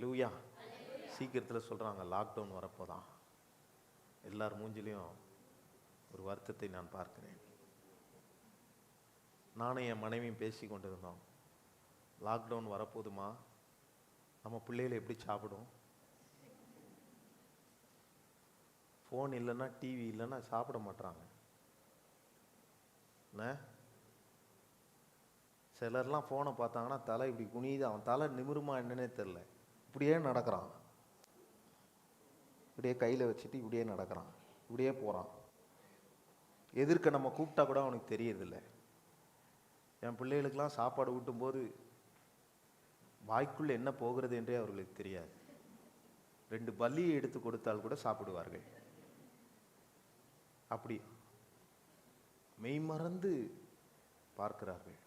அல்லேலூயா. சீக்கிரத்தில் சொல்கிறாங்க லாக்டவுன் வரப்போதான். எல்லார் மூஞ்சிலையும் ஒரு வருத்தத்தை நான் பார்க்கிறேன். நானும் என் மனைவியும் பேசி கொண்டு இருந்தோம், லாக்டவுன் வரப்போதுமா, நம்ம பிள்ளைகளை எப்படி சாப்பிடும்? ஃபோன் இல்லைன்னா டிவி இல்லைன்னா சாப்பிட மாட்றாங்க. சிலர்லாம் ஃபோனை பார்த்தாங்கன்னா தலை இப்படி குனியுது, அவன் தலை நிமிருமா என்னன்னே தெரில, இப்படியே நடக்கிறான், இப்படியே கையில் வச்சுட்டு இப்படியே நடக்கிறான், இப்படியே போகிறான். எதிர்க்க நம்ம கூப்பிட்டா கூட அவனுக்கு தெரியறதில்லை. என் பிள்ளைகளுக்கெல்லாம் சாப்பாடு ஊட்டும்போது வாய்க்குள்ளே என்ன போகிறது என்றே அவர்களுக்கு தெரியாது. 2 பல்லியை எடுத்து கொடுத்தால் கூட சாப்பிடுவார்கள். அப்படி மெய்மறந்து பார்க்கிறார்கள்.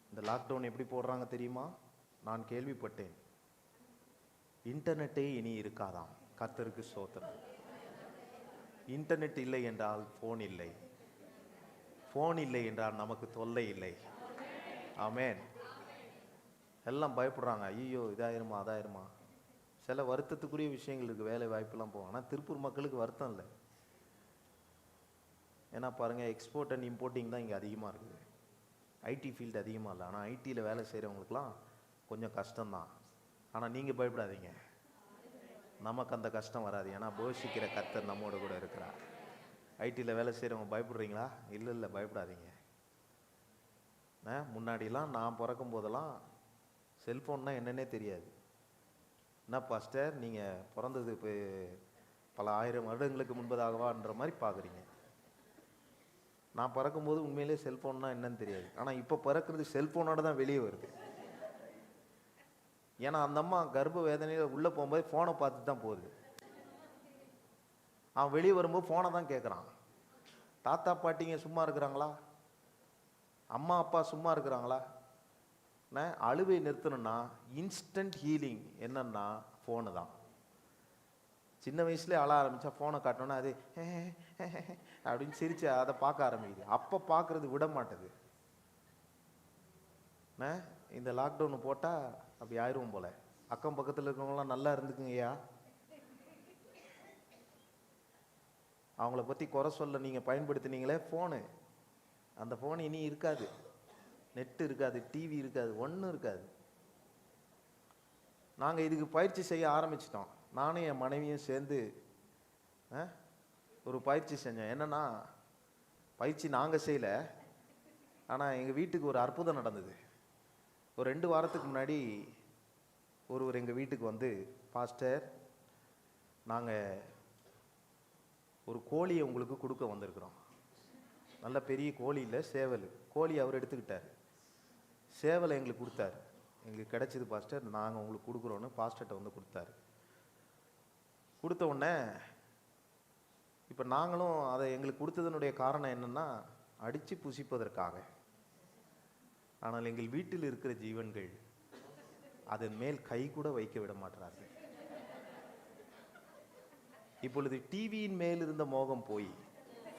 இந்த லாக்டவுன் எப்படி போடுறாங்க தெரியுமா? நான் கேள்விப்பட்டேன், இன்டர்நெட்டே இனி இருக்காதாம். கர்த்தருக்கு ஸ்தோத்திரம். இன்டர்நெட் இல்லை என்றால் ஃபோன் இல்லை, ஃபோன் இல்லை என்றால் நமக்கு தொல்லை இல்லை. ஆமென். எல்லாம் பயப்படுறாங்க, ஐயோ இதாயிருமா அதாயிருமா. சில வருத்தத்துக்குரிய விஷயங்கள் இருக்குது, வேலை வாய்ப்பெல்லாம் போகும். ஆனால் திருப்பூர் மக்களுக்கு வருத்தம் இல்லை. ஏன்னா பாருங்கள், எக்ஸ்போர்ட் அண்ட் இம்போர்ட்டிங் தான் இங்கே அதிகமாக இருக்குது. ஐடி ஃபீல்டு அதிகமாக இல்லை. ஆனால் ஐடியில் வேலை செய்கிறவங்களுக்குலாம் கொஞ்சம் கஷ்டம்தான். ஆனால் நீங்கள் பயப்படாதீங்க, நமக்கு அந்த கஷ்டம் வராது. ஏன்னா போஷிக்கிற கர்த்தர் நம்மோட கூட இருக்கிறார். ஐடியில் வேலை செய்கிறவங்க பயப்படுறீங்களா? இல்லை பயப்படாதீங்க. முன்னாடிலாம் நான் பிறக்கும் போதெல்லாம் செல்ஃபோன்னா என்னன்னே தெரியாது. என்ன பாஸ்டர் நீங்கள் பிறந்தது இப்போ பல 1000 வருடங்களுக்கு முன்பதாகவான்ற மாதிரி பார்க்குறீங்க. நான் பிறக்கும்போது உண்மையிலே செல்ஃபோன்னா என்னன்னு தெரியாது. ஆனால் இப்போ பிறக்கிறது செல்ஃபோனோட தான் வெளியே வருது. ஏன்னா அந்த அம்மா கர்ப்ப வேதனையில் உள்ளே போகும்போது ஃபோனை பார்த்துட்டு தான் போகுது. அவன் வெளியே வரும்போது ஃபோனை தான் கேட்குறான். தாத்தா பாட்டிங்க சும்மா இருக்கிறாங்களா? அம்மா அப்பா சும்மா இருக்கிறாங்களா? அழுவை நிறுத்தணும்னா இன்ஸ்டன்ட் ஹீலிங் என்னன்னா ஃபோனு தான். சின்ன வயசுலேயே அழ ஆரம்பித்தா ஃபோனை காட்டணுன்னா அது அப்படின்னு சிரித்து அதை பார்க்க ஆரம்பிக்குது. அப்போ பார்க்குறது விட மாட்டேது. இந்த லாக்டவுனு போட்டால் அப்படி ஆயிடுவோம் போல். அக்கம் பக்கத்தில் இருக்கிறவங்களாம் நல்லா இருந்துக்குங்கய்யா, அவங்கள பற்றி குறை சொல்ல நீங்கள் பயன்படுத்தினீங்களே ஃபோனு, அந்த ஃபோன் இனி இருக்காது. நெட்டு இருக்காது, டிவி இருக்காது, ஒன்றும் இருக்காது. நாங்கள் இதுக்கு பயிற்சி செய்ய ஆரம்பிச்சிட்டோம். நானும் என் மனைவியும் சேர்ந்து ஒரு பயிற்சி செஞ்சோம். என்னென்னா, பயிற்சி நாங்கள் செய்யலை, ஆனால் எங்கள் வீட்டுக்கு ஒரு அற்புதம் நடந்தது. ஒரு 2 வாரத்துக்கு முன்னாடி ஒருவர் எங்கள் வீட்டுக்கு வந்து, பாஸ்டர் நாங்கள் ஒரு கோழியை உங்களுக்கு கொடுக்க வந்திருக்கிறோம். நல்ல பெரிய கோழி இல்லை, சேவல். கோழி அவர் எடுத்துக்கிட்டார், சேவலை எங்களுக்கு கொடுத்தாரு. எங்களுக்கு கிடைச்சிது பாஸ்டர், நாங்கள் உங்களுக்கு கொடுக்குறோன்னு பாஸ்டர்கிட்ட வந்து கொடுத்தாரு. கொடுத்த உடனே இப்போ நாங்களும் அதை எங்களுக்கு கொடுத்ததனுடைய காரணம் என்னென்னா அடித்து புசிப்பதற்காக. ஆனால் எங்கள் வீட்டில் இருக்கிற ஜீவன்கள் அதன் மேல் கை கூட வைக்க விட மாட்டார்கள். இப்பொழுது டிவியின் மேல் இருந்த மோகம் போய்,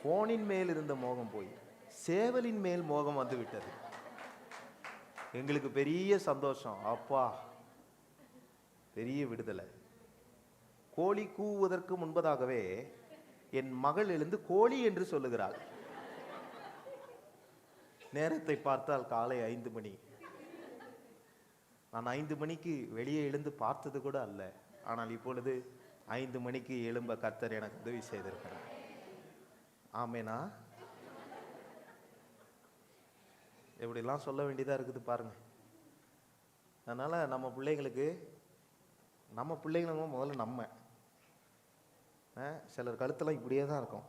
போனின் மேல் இருந்த மோகம் போய், சேவலின் மேல் மோகம் வந்து விட்டது. எங்களுக்கு பெரிய சந்தோஷம். அப்பா, பெரிய விடுதலை. கோழி கூவுவதற்கு முன்பதாகவே என் மகள் எழுந்து கோழி என்று சொல்லுகிறாள். நேரத்தை பார்த்தால் காலை 5 மணி. நான் 5 மணிக்கு வெளியே எழுந்து பார்த்தது கூட அல்ல. ஆனால் இப்பொழுது 5 மணிக்கு எழும்ப கர்த்தர் எனக்கு உதவி செய்திருக்கிறார். ஆமேனா? எப்படிலாம் சொல்ல வேண்டியதாக இருக்குது பாருங்க. அதனால் நம்ம பிள்ளைங்களுக்கு முதல்ல நம்ம சிலர் கழுத்தெல்லாம் இப்படியே தான் இருக்கும்.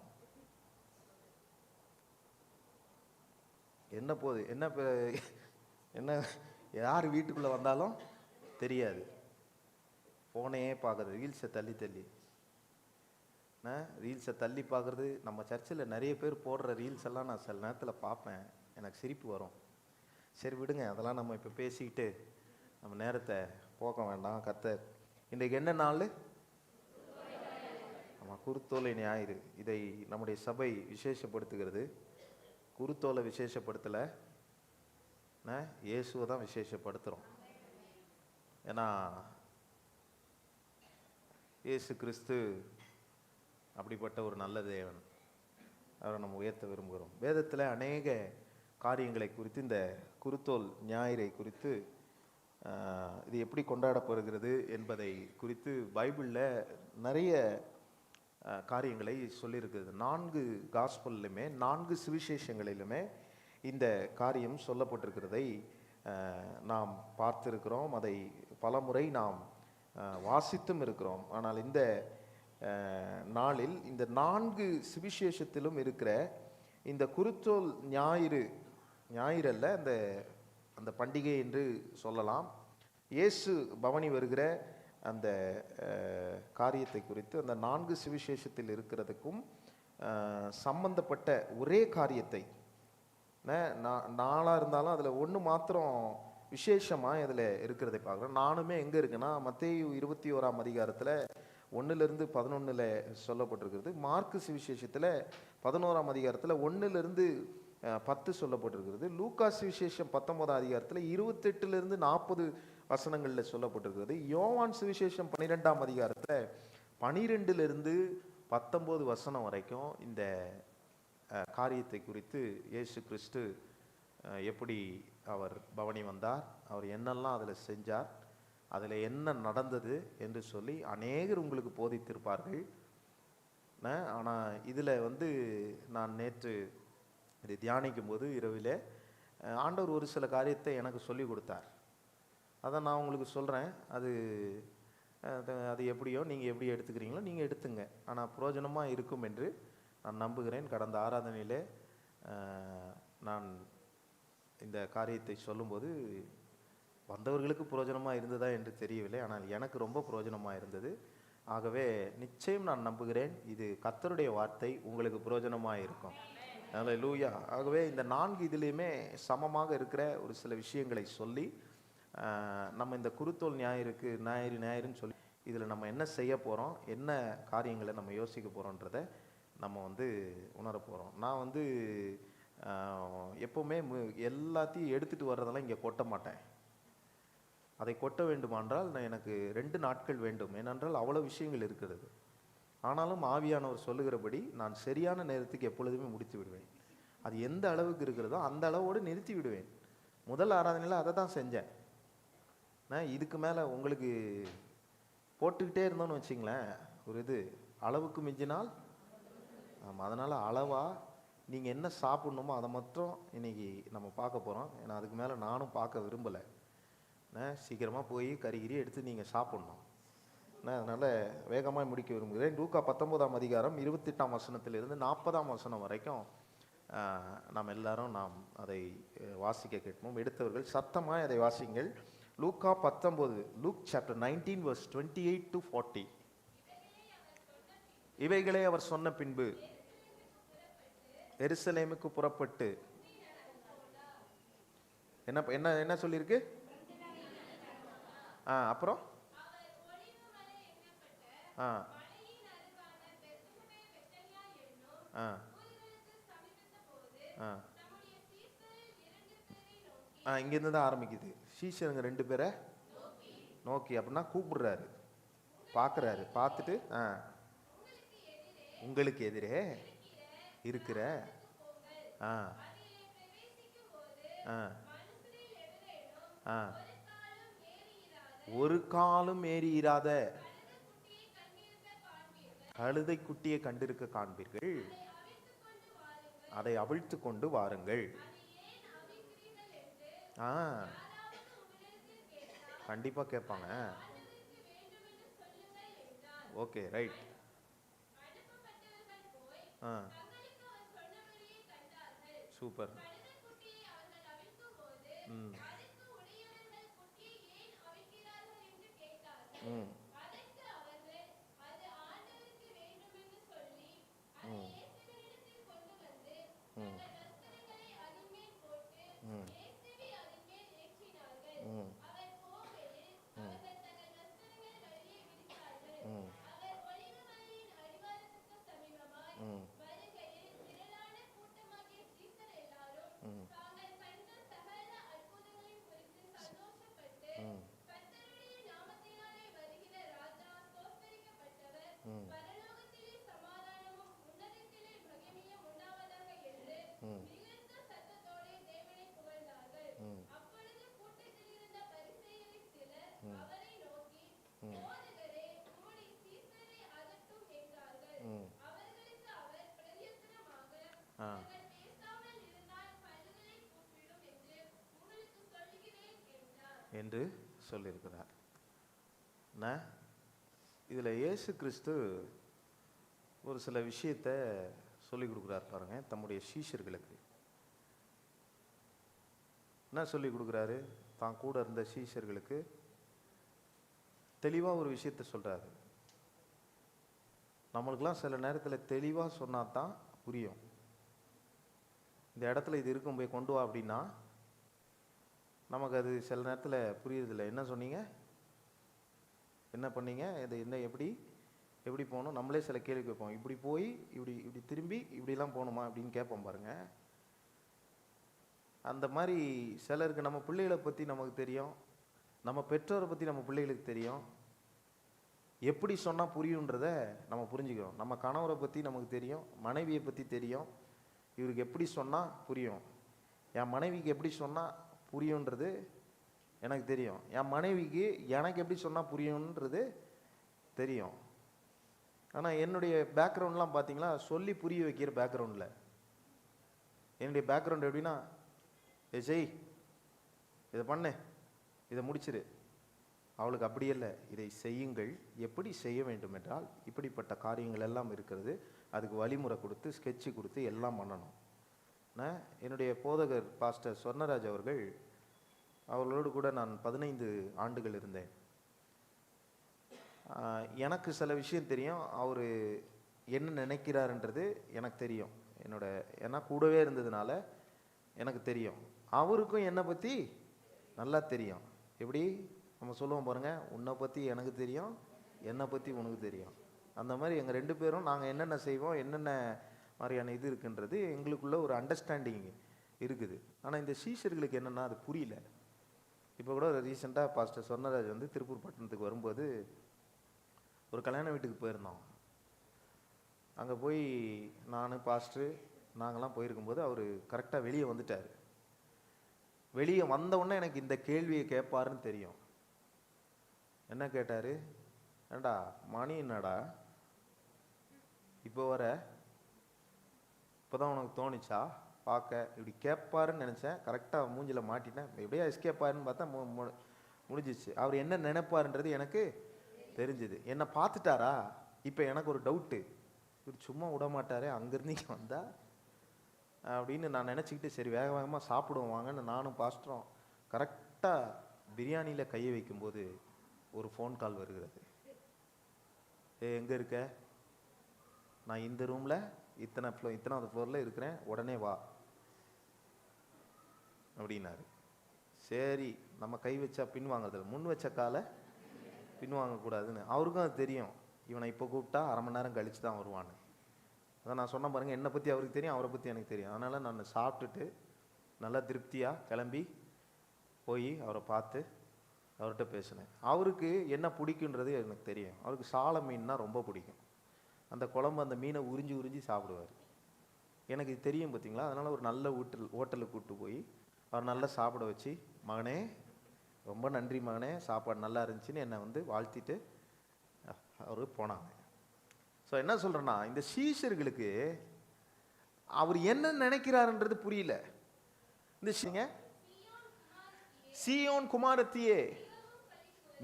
என்ன போகுது என்ன யார் வீட்டுக்குள்ளே வந்தாலும் தெரியாது. ஃபோனையே பார்க்குறது, ரீல்ஸை தள்ளி பார்க்குறது. நம்ம சர்ச்சில் நிறைய பேர் போடுற ரீல்ஸ் எல்லாம் நான் சில நேரத்தில் பார்ப்பேன், எனக்கு சிரிப்பு வரும். சரி விடுங்க, அதெல்லாம் நம்ம இப்போ பேசிக்கிட்டு நம்ம நேரத்தை போக்க வேண்டாம். கர்த்தர் இன்றைக்கு என்ன நாள்? ஆமாம், குருத்தோலை ஞாயிறு. இதை நம்முடைய சபை விசேஷப்படுத்துகிறது. குருத்தோலை விசேஷப்படுத்தலை, இயேசுவை தான் விசேஷப்படுத்துகிறோம். ஏன்னா இயேசு கிறிஸ்து அப்படிப்பட்ட ஒரு நல்ல தேவன். அவரை நம்ம உயர்த்த விரும்புகிறோம். வேதத்தில் அநேக காரியங்களை குறித்து, இந்த குருத்தோல் ஞாயிறை குறித்து, இது எப்படி கொண்டாடப்படுகிறது என்பதை குறித்து பைபிளில் நிறைய காரியங்களை சொல்லியிருக்கிறது. 4 காஸ்பல்லுமே 4 சுவிசேஷங்களிலுமே இந்த காரியம் சொல்லப்பட்டிருக்கிறதை நாம் பார்த்திருக்கிறோம். அதை பலமுறை நாம் வாசித்தும் இருக்கிறோம். ஆனால் இந்த நாளில் இந்த 4 சுவிசேஷத்திலும் இருக்கிற இந்த குருத்தோல் ஞாயிறல்ல, அந்த பண்டிகை என்று சொல்லலாம், இயேசு பவனி வருகிற அந்த காரியத்தை குறித்து அந்த 4 சுவிசேஷத்தில் இருக்கிறதுக்கும் சம்பந்தப்பட்ட ஒரே காரியத்தை, நாளாக இருந்தாலும் அதில் ஒன்று மாத்திரம் விசேஷமாக இதில் இருக்கிறதை பார்க்குறோம். நானுமே எங்கே இருக்குன்னா, மத்தேயு 21ஆம் அதிகாரத்தில் 1 to 11 சொல்லப்பட்டிருக்கிறது. மார்க்கு சுவிசேஷத்தில் 11ஆம் அதிகாரத்தில் 1 to 10 சொல்லப்பட்டிருக்கிறது. லூக்கா சுவிசேஷம் 19ஆம் அதிகாரத்தில் 28 to 40 வசனங்களில் சொல்லப்பட்டிருக்கிறது. யோவான் சுவிசேஷம் 12ஆம் அதிகாரத்தில் 12 to 19 வசனம் வரைக்கும் இந்த காரியத்தை குறித்து இயேசு கிறிஸ்து எப்படி அவர் பவனி வந்தார், அவர் என்னெல்லாம் அதில் செஞ்சார், அதில் என்ன நடந்தது என்று சொல்லி அநேகர் உங்களுக்கு போதித்திருப்பார்கள். ஆனால் இதில் நான் நேற்று இதை தியானிக்கும் போது இரவில் ஆண்டவர் ஒரு சில காரியத்தை எனக்கு சொல்லி கொடுத்தார். அதை நான் உங்களுக்கு சொல்கிறேன். அது எப்படியோ நீங்கள் எப்படி எடுத்துக்கிறீங்களோ நீங்கள் எடுத்துங்க. ஆனால் பிரயோஜனமாக இருக்கும் என்று நான் நம்புகிறேன். கடந்த ஆராதனையிலே நான் இந்த காரியத்தை சொல்லும்போது வந்தவர்களுக்கு பிரயோஜனமாக இருந்ததா என்று தெரியவில்லை, ஆனால் எனக்கு ரொம்ப பிரயோஜனமாக இருந்தது. ஆகவே நிச்சயம் நான் நம்புகிறேன் இது கர்த்தருடைய வார்த்தை உங்களுக்கு பிரயோஜனமாக இருக்கும். அல்லேலூயா. ஆகவே இந்த 4 இதுலேயுமே சமமாக இருக்கிற ஒரு சில விஷயங்களை சொல்லி நம்ம இந்த குருத்தோல் ஞாயிறுன்னு சொல்லி இதில் நம்ம என்ன செய்ய போகிறோம், என்ன காரியங்களை நம்ம யோசிக்க போகிறோன்றதை நம்ம உணர போகிறோம். நான் எப்போவுமே எல்லாத்தையும் எடுத்துகிட்டு வர்றதெல்லாம் இங்கே கொட்ட மாட்டேன். அதை கொட்ட வேண்டுமானால் எனக்கு 2 நாட்கள் வேண்டும். ஏனென்றால் அவ்வளோ விஷயங்கள் இருக்கிறது. ஆனாலும் ஆவியானவர் சொல்லுகிறபடி நான் சரியான நேரத்துக்கு எப்பொழுதுமே முடித்து விடுவேன். அது எந்த அளவுக்கு இருக்கிறதோ அந்த அளவோடு நிறுத்தி விடுவேன். முதல் ஆராதனையில் அதை தான் செஞ்சேன். நான் இதுக்கு மேலே உங்களுக்கு போட்டுக்கிட்டே இருந்தோன்னு வச்சிங்களேன், ஒரு அளவுக்கு மிஞ்சினால் ஆமாம். அதனால் அளவாக நீங்கள் என்ன சாப்பிட்ணுமோ அதை மட்டும் இன்றைக்கி நம்ம பார்க்க போகிறோம். ஏன்னா அதுக்கு மேலே நானும் பார்க்க விரும்பலை. சீக்கிரமாக போய் கறிகிரி எடுத்து நீங்கள் சாப்பிட்ணும். அதனால் வேகமாக முடிக்க விரும்புகிறேன். லூக்கா 19ஆம் அதிகாரம் 28ஆம் வசனத்திலிருந்து 40ஆம் வசனம் வரைக்கும் நாம் எல்லாரும் அதை வாசிக்க கேட்போம். எடுத்தவர்கள் சத்தமாக அதை வாசிங்கள். லூக்கா 19, லூக் சாப்டர் 19 verse 28 to 40. இவைகளை அவர் சொன்ன பின்பு எருசலேமுக்கு புறப்பட்டு என்ன சொல்லியிருக்கு? அப்புறம் இங்கிருந்து தான் ஆரம்பிக்குது. சீஷருங்க 2 பேரை நோக்கி அப்படின்னா கூப்பிடுறாரு, பார்க்குறாரு. பார்த்துட்டு உங்களுக்கு எதிரே இருக்கிற ஒரு காலும் ஏறியிராத கழுதை குட்டியை கண்டிருக்க காண்பீர்கள், அதை அவிழ்த்து கொண்டு வாருங்கள். கண்டிப்பா கேட்பாங்க. Okay, right. சூப்பர். ம். ம். ம். ஆ. என்று சொல்லியிருக்கிறார். இதுல இயேசு கிறிஸ்து ஒரு சில விஷயத்த சொல்லிக் கொடுக்குறார் பாருங்க தம்முடைய சீஷர்களுக்கு. என்ன சொல்லி கொடுக்குறாரு? தான் கூட இருந்த சீஷர்களுக்கு தெளிவா ஒரு விஷயத்த சொல்றாரு. நம்மளுக்கெல்லாம் சில நேரத்தில் தெளிவா சொன்னா தான் புரியும். இந்த இடத்துல இது இருக்கும், போய் கொண்டு வா அப்படின்னா நமக்கு அது சில நேரத்தில் புரியுறதில்ல. என்ன சொன்னீங்க, என்ன பண்ணீங்க, இது என்ன, எப்படி எப்படி போகணும், நம்மளே சில கேள்வி கேட்போம். இப்படி போய் இப்படி இப்படி திரும்பி இப்படிலாம் போகணுமா அப்படின்னு கேட்போம் பாருங்க. அந்த மாதிரி சிலருக்கு நம்ம பிள்ளைகளை பற்றி நமக்கு தெரியும், நம்ம பெற்றோரை பற்றி நம்ம பிள்ளைகளுக்கு தெரியும். எப்படி சொன்னால் புரியுன்றத நம்ம புரிஞ்சுக்கிறோம். நம்ம கணவரை பற்றி நமக்கு தெரியும், மனைவியை பற்றி தெரியும். இவருக்கு எப்படி சொன்னால் புரியும், என் மனைவிக்கு எப்படி சொன்னால் புரியுன்றது எனக்கு தெரியும், என் மனைவிக்கு எனக்கு எப்படி சொன்னால் புரியுன்றது தெரியும். ஆனால் என்னுடைய பேக்ரவுண்ட்லாம் பார்த்தீங்களா, சொல்லி புரிய வைக்கிற பேக்ரவுண்டில். என்னுடைய பேக்ரவுண்ட் எப்படின்னா, செய், இதை பண்ணு, இதை முடிச்சிரு. அவளுக்கு அப்படி இல்லை, இதை செய்யுங்கள், எப்படி செய்ய வேண்டும் என்றால் இப்படிப்பட்ட காரியங்கள் எல்லாம் இருக்கிறது, அதுக்கு வழிமுறை கொடுத்து ஸ்கெட்சு கொடுத்து எல்லாம் பண்ணணும். என்னுடைய போதகர் பாஸ்டர் சொர்ணராஜ் அவர்கள், அவர்களோடு கூட நான் 15 ஆண்டுகள் இருந்தேன். எனக்கு சில விஷயம் தெரியும், அவர் என்ன நினைக்கிறாருன்றது எனக்கு தெரியும். ஏன்னா கூடவே இருந்ததுனால எனக்கு தெரியும். அவருக்கும் என்னை பற்றி நல்லா தெரியும். எப்படி நம்ம சொல்லுவோம் பாருங்க, உன்னை பற்றி எனக்கு தெரியும், என்னை பற்றி உனக்கு தெரியும். அந்த மாதிரி எங்கள் 2 பேரும் நாங்கள் என்னென்ன செய்வோம், என்னென்ன மாதிரியான இது இருக்குன்றது எங்களுக்குள்ள ஒரு அண்டர்ஸ்டாண்டிங் இருக்குது. ஆனால் இந்த சீஷர்களுக்கு என்னென்னா அது புரியல. இப்போ கூட ரீசெண்டாக பாஸ்டர் சொர்ணராஜ் வந்து திருப்பூர் பட்டணத்துக்கு வரும்போது ஒரு கல்யாண வீட்டுக்கு போயிருந்தோம். அங்கே போய் நான் பாஸ்டர் நாங்கள்லாம் போயிருக்கும்போது அவர் கரெக்டாக வெளியே வந்துட்டார். வெளியே வந்தவுடனே எனக்கு இந்த கேள்வியை கேட்பாருன்னு தெரியும். என்ன கேட்டார்? ஏண்டா மணி என்னடா இப்போ வர, இப்போதான் உனக்கு தோணிச்சா பார்க்க, இப்படி கேட்பாருன்னு நினச்சேன். கரெக்டாக மூஞ்சில் மாட்டினேன். எப்படியா எஸ்கேப் ஆயிருன்னு பார்த்தா முடிஞ்சிச்சு. அவர் என்ன நினைப்பாருன்றது எனக்கு தெரிஞ்சுது. என்னை பார்த்துட்டாரா? இப்போ எனக்கு ஒரு டவுட்டு, இவர் சும்மா விட மாட்டாரே அங்கேருந்து இங்கே வந்தா அப்படின்னு நான் நினச்சிக்கிட்டு சரி வேக வேகமாக சாப்பிடுவோம் வாங்கன்னு நானும் பாஸ்டரும் கரெக்டாக பிரியாணியில் கையை வைக்கும்போது ஒரு ஃபோன் கால் வருகிறது. எங்கே இருக்க? நான் இந்த ரூமில் இத்தனாவது ஃப்ளோரில் இருக்கிறேன், உடனே வா அப்படின்னாரு. சரி, நம்ம கை வச்சா பின் வாங்குறதில்ல, முன் வச்ச காலை பின் வாங்கக்கூடாதுன்னு அவருக்கும் அது தெரியும். இவனை இப்போ கூப்பிட்டா அரை மணி நேரம் கழிச்சு தான் வருவான்னு. அதான் நான் சொன்ன பாருங்க, என்னை பற்றி அவருக்கு தெரியும், அவரை பற்றி எனக்கு தெரியும். அதனால் நான் சாப்பிட்டுட்டு நல்லா திருப்தியாக கிளம்பி போய் அவரை பார்த்து அவர்கிட்ட பேசினேன். அவருக்கு என்ன பிடிக்குன்றது எனக்கு தெரியும். அவருக்கு சால மீன்னா ரொம்ப பிடிக்கும். அந்த குழம்பு அந்த மீனை உறிஞ்சி உறிஞ்சி சாப்பிடுவார். எனக்கு இது தெரியும் பார்த்தீங்களா. அதனால் ஒரு நல்ல ஹோட்டலுக்கு கூப்பிட்டு போய் அவர் நல்லா சாப்பிட வச்சு, மகனே ரொம்ப நன்றி மகனே, சாப்பாடு நல்லா இருந்துச்சுன்னு என்னை வந்து வாழ்த்திட்டு அவர் போனாங்க. ஸோ என்ன சொல்கிறேன்னா, இந்த சீஷர்களுக்கு அவர் என்ன நினைக்கிறாருன்றது புரியல. இந்த சீயோன் குமாரத்தியே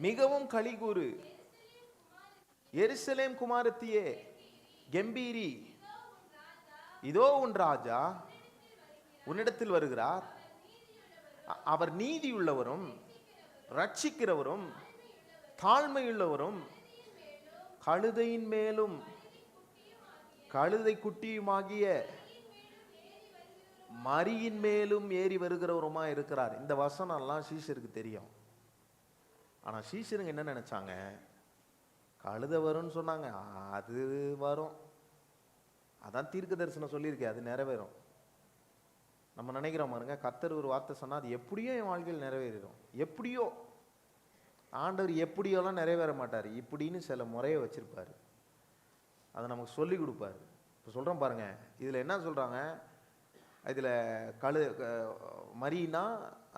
மிகவும் களிகூறு, எருசலேம் குமாரத்தியே கெம்பீரி, இதோ உன் ராஜா உன்னிடத்தில் வருகிறார், அவர் நீதியுள்ளவரும் ரட்சிக்கிறவரும் தாழ்மையுள்ளவரும் கழுதையின் மேலும் கழுதை குட்டியுமாகிய மரியின் மேலும் ஏறி வருகிறவருமா இருக்கிறார். இந்த வசனம்லாம் சீஷருக்கு தெரியும். ஆனா சீஷருங்க என்ன நினைச்சாங்க, கழுதை வரும்னு சொன்னாங்க, அது வரும், அதான் தீர்க்க தரிசனம் சொல்லியிருக்கேன், அது நிறைவேறும். நம்ம நினைக்கிறோம் பாருங்க, கர்த்தர் ஒரு வார்த்தை சொன்னா அது எப்படியோ என் வாழ்க்கையில் நிறைவேறும். எப்படியோ ஆண்டவர் எப்படியோலாம் நிறைவேற மாட்டார், இப்படின்னு சில முறையை வச்சிருப்பாரு, அதை நமக்கு சொல்லி கொடுப்பாரு. இப்போ சொல்றோம் பாருங்க, இதுல என்ன சொல்றாங்க, இதுல மரினா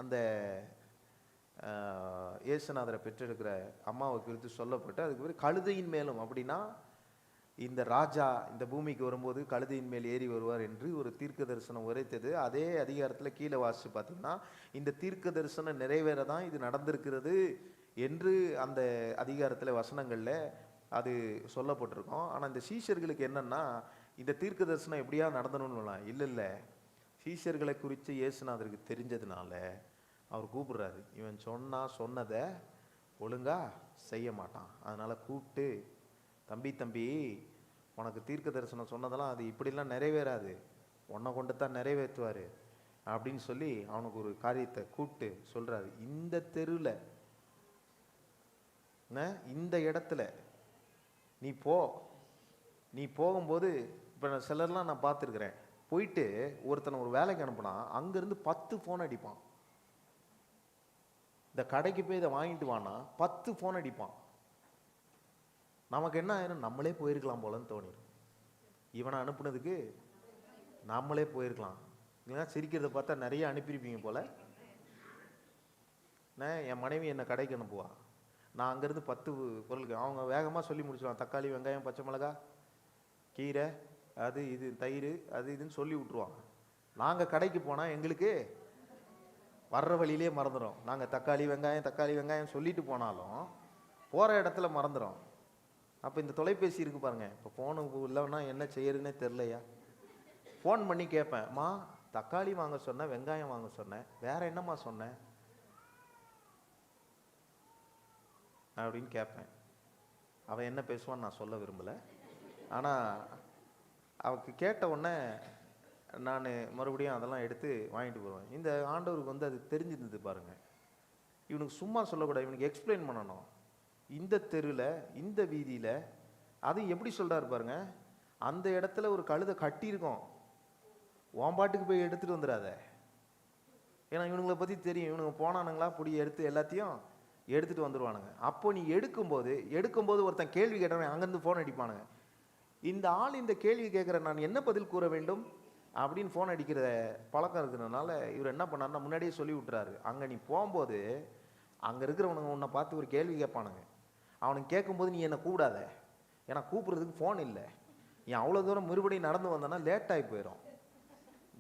அந்த இயேசுநாதரை பெற்றெடுக்கிற அம்மாவை குறித்து சொல்லப்பட்டு அதுக்கு பிறகு கழுதையின் மேலும், அப்படின்னா இந்த ராஜா இந்த பூமிக்கு வரும்போது கழுதையின் மேல் ஏறி வருவார் என்று ஒரு தீர்க்க தரிசனம் உரைத்தது. அதே அதிகாரத்தில் கீழே வாசிச்சு பார்த்தீங்கன்னா இந்த தீர்க்க தரிசனம் நிறைவேற தான் இது நடந்திருக்கிறது என்று அந்த அதிகாரத்தில் வசனங்களில் அது சொல்லப்பட்டிருக்கோம். ஆனால் இந்த சீஷர்களுக்கு என்னன்னா இந்த தீர்க்க தரிசனம் எப்படியா நடந்தணும்னு இல்லை, சீஷர்களை குறித்து இயேசுநாதருக்கு தெரிஞ்சதுனால அவர் கூப்பிடுறாரு. இவன் சொன்னதை ஒழுங்கா செய்ய மாட்டான், அதனால கூப்பிட்டு தம்பி உனக்கு தீர்க்க தரிசனம் சொன்னதெல்லாம் அது இப்படிலாம் நிறைவேறாது, உன்னை கொண்டு தான் நிறைவேற்றுவார் அப்படின்னு சொல்லி அவனுக்கு ஒரு காரியத்தை கூப்பிட்டு சொல்றாரு. இந்த தெருவில் இந்த இடத்துல நீ போகும்போது இப்போ சிலர்லாம் நான் பார்த்துருக்குறேன், போயிட்டு ஒருத்தனை ஒரு வேலைக்கு அனுப்புனா அங்கேருந்து 10 ஃபோன் அடிப்பான். இந்த கடைக்கு போய் இதை வாங்கிட்டு வானா 10 ஃபோன் அடிப்பான். நமக்கு என்ன ஆயிரும், நம்மளே போயிருக்கலாம் போலன்னு தோணிடும். இவனை அனுப்புனதுக்கு நம்மளே போயிருக்கலாம். இல்லைன்னா சிரிக்கிறத பார்த்தா நிறைய அனுப்பியிருப்பீங்க போல. என் மனைவி என்னை கடைக்கு அனுப்புவா, நான் அங்கேருந்து 10 பொருளுக்கு அவங்க வேகமாக சொல்லி முடிச்சுடுவான். தக்காளி, வெங்காயம், பச்சை மிளகா, கீரை, அது இது, தயிர், அது இதுன்னு சொல்லி விட்ருவாங்க. நாங்கள் கடைக்கு போனால் எங்களுக்கு வர்ற வழியிலே மறந்துடும். நாங்கள் தக்காளி வெங்காயம் சொல்லிட்டு போனாலும் போகிற இடத்துல மறந்துடும். அப்போ இந்த தொலைபேசி இருக்கு பாருங்க, இப்போ ஃபோனு இல்லைன்னா என்ன செய்யறதுன்னே தெரிலையா, ஃபோன் பண்ணி கேட்பேன், அம்மா தக்காளி வாங்க சொன்னேன், வெங்காயம் வாங்க சொன்னேன், வேற என்னம்மா சொன்னேன் அப்படின்னு கேட்பேன். அவன் என்ன பேசுவான்னு நான் சொல்ல விரும்பலை. ஆனால் அவக்கு கேட்ட உடனே நான் மறுபடியும் அதெல்லாம் எடுத்து வாங்கிட்டு போவேன். இந்த ஆண்டவருக்கு அது தெரிஞ்சிருந்தது பாருங்க. இவனுக்கு சும்மா சொல்லக்கூடாது, இவனுக்கு எக்ஸ்பிளைன் பண்ணணும். இந்த தெருவில் இந்த வீதியில் அது எப்படி சொல்றாரு பாருங்க, அந்த இடத்துல ஒரு கழுதை கட்டியிருக்கோம், ஓம்பாட்டுக்கு போய் எடுத்துட்டு வந்துடாத. ஏன்னா இவனுங்களை பற்றி தெரியும், இவனுங்க போனானுங்களா புடி எடுத்து எல்லாத்தையும் எடுத்துட்டு வந்துடுவானுங்க. அப்போ நீ எடுக்கும்போது ஒருத்தன் கேள்வி கேட்டவன் அங்கேருந்து ஃபோன் அடிப்பானுங்க. இந்த ஆள் இந்த கேள்வி கேட்குற நான் என்ன பதில் கூற வேண்டும் அப்படின்னு ஃபோன் அடிக்கிற பழக்கம் இருக்கிறதுனால இவர் என்ன பண்ணாருன்னா முன்னாடியே சொல்லி விட்டுறாரு. அங்கே நீ போகும்போது அங்கே இருக்கிறவனுங்க உன்னை பார்த்து ஒரு கேள்வி கேட்பானுங்க. அவனுக்கு கேட்கும்போது நீ என்னை கூப்பிடாத, ஏன்னா கூப்பிட்றதுக்கு ஃபோன் இல்லை, நீ அவ்வளோ தூரம் மறுபடியும் நடந்து வந்தனா லேட் ஆகி போயிடும்,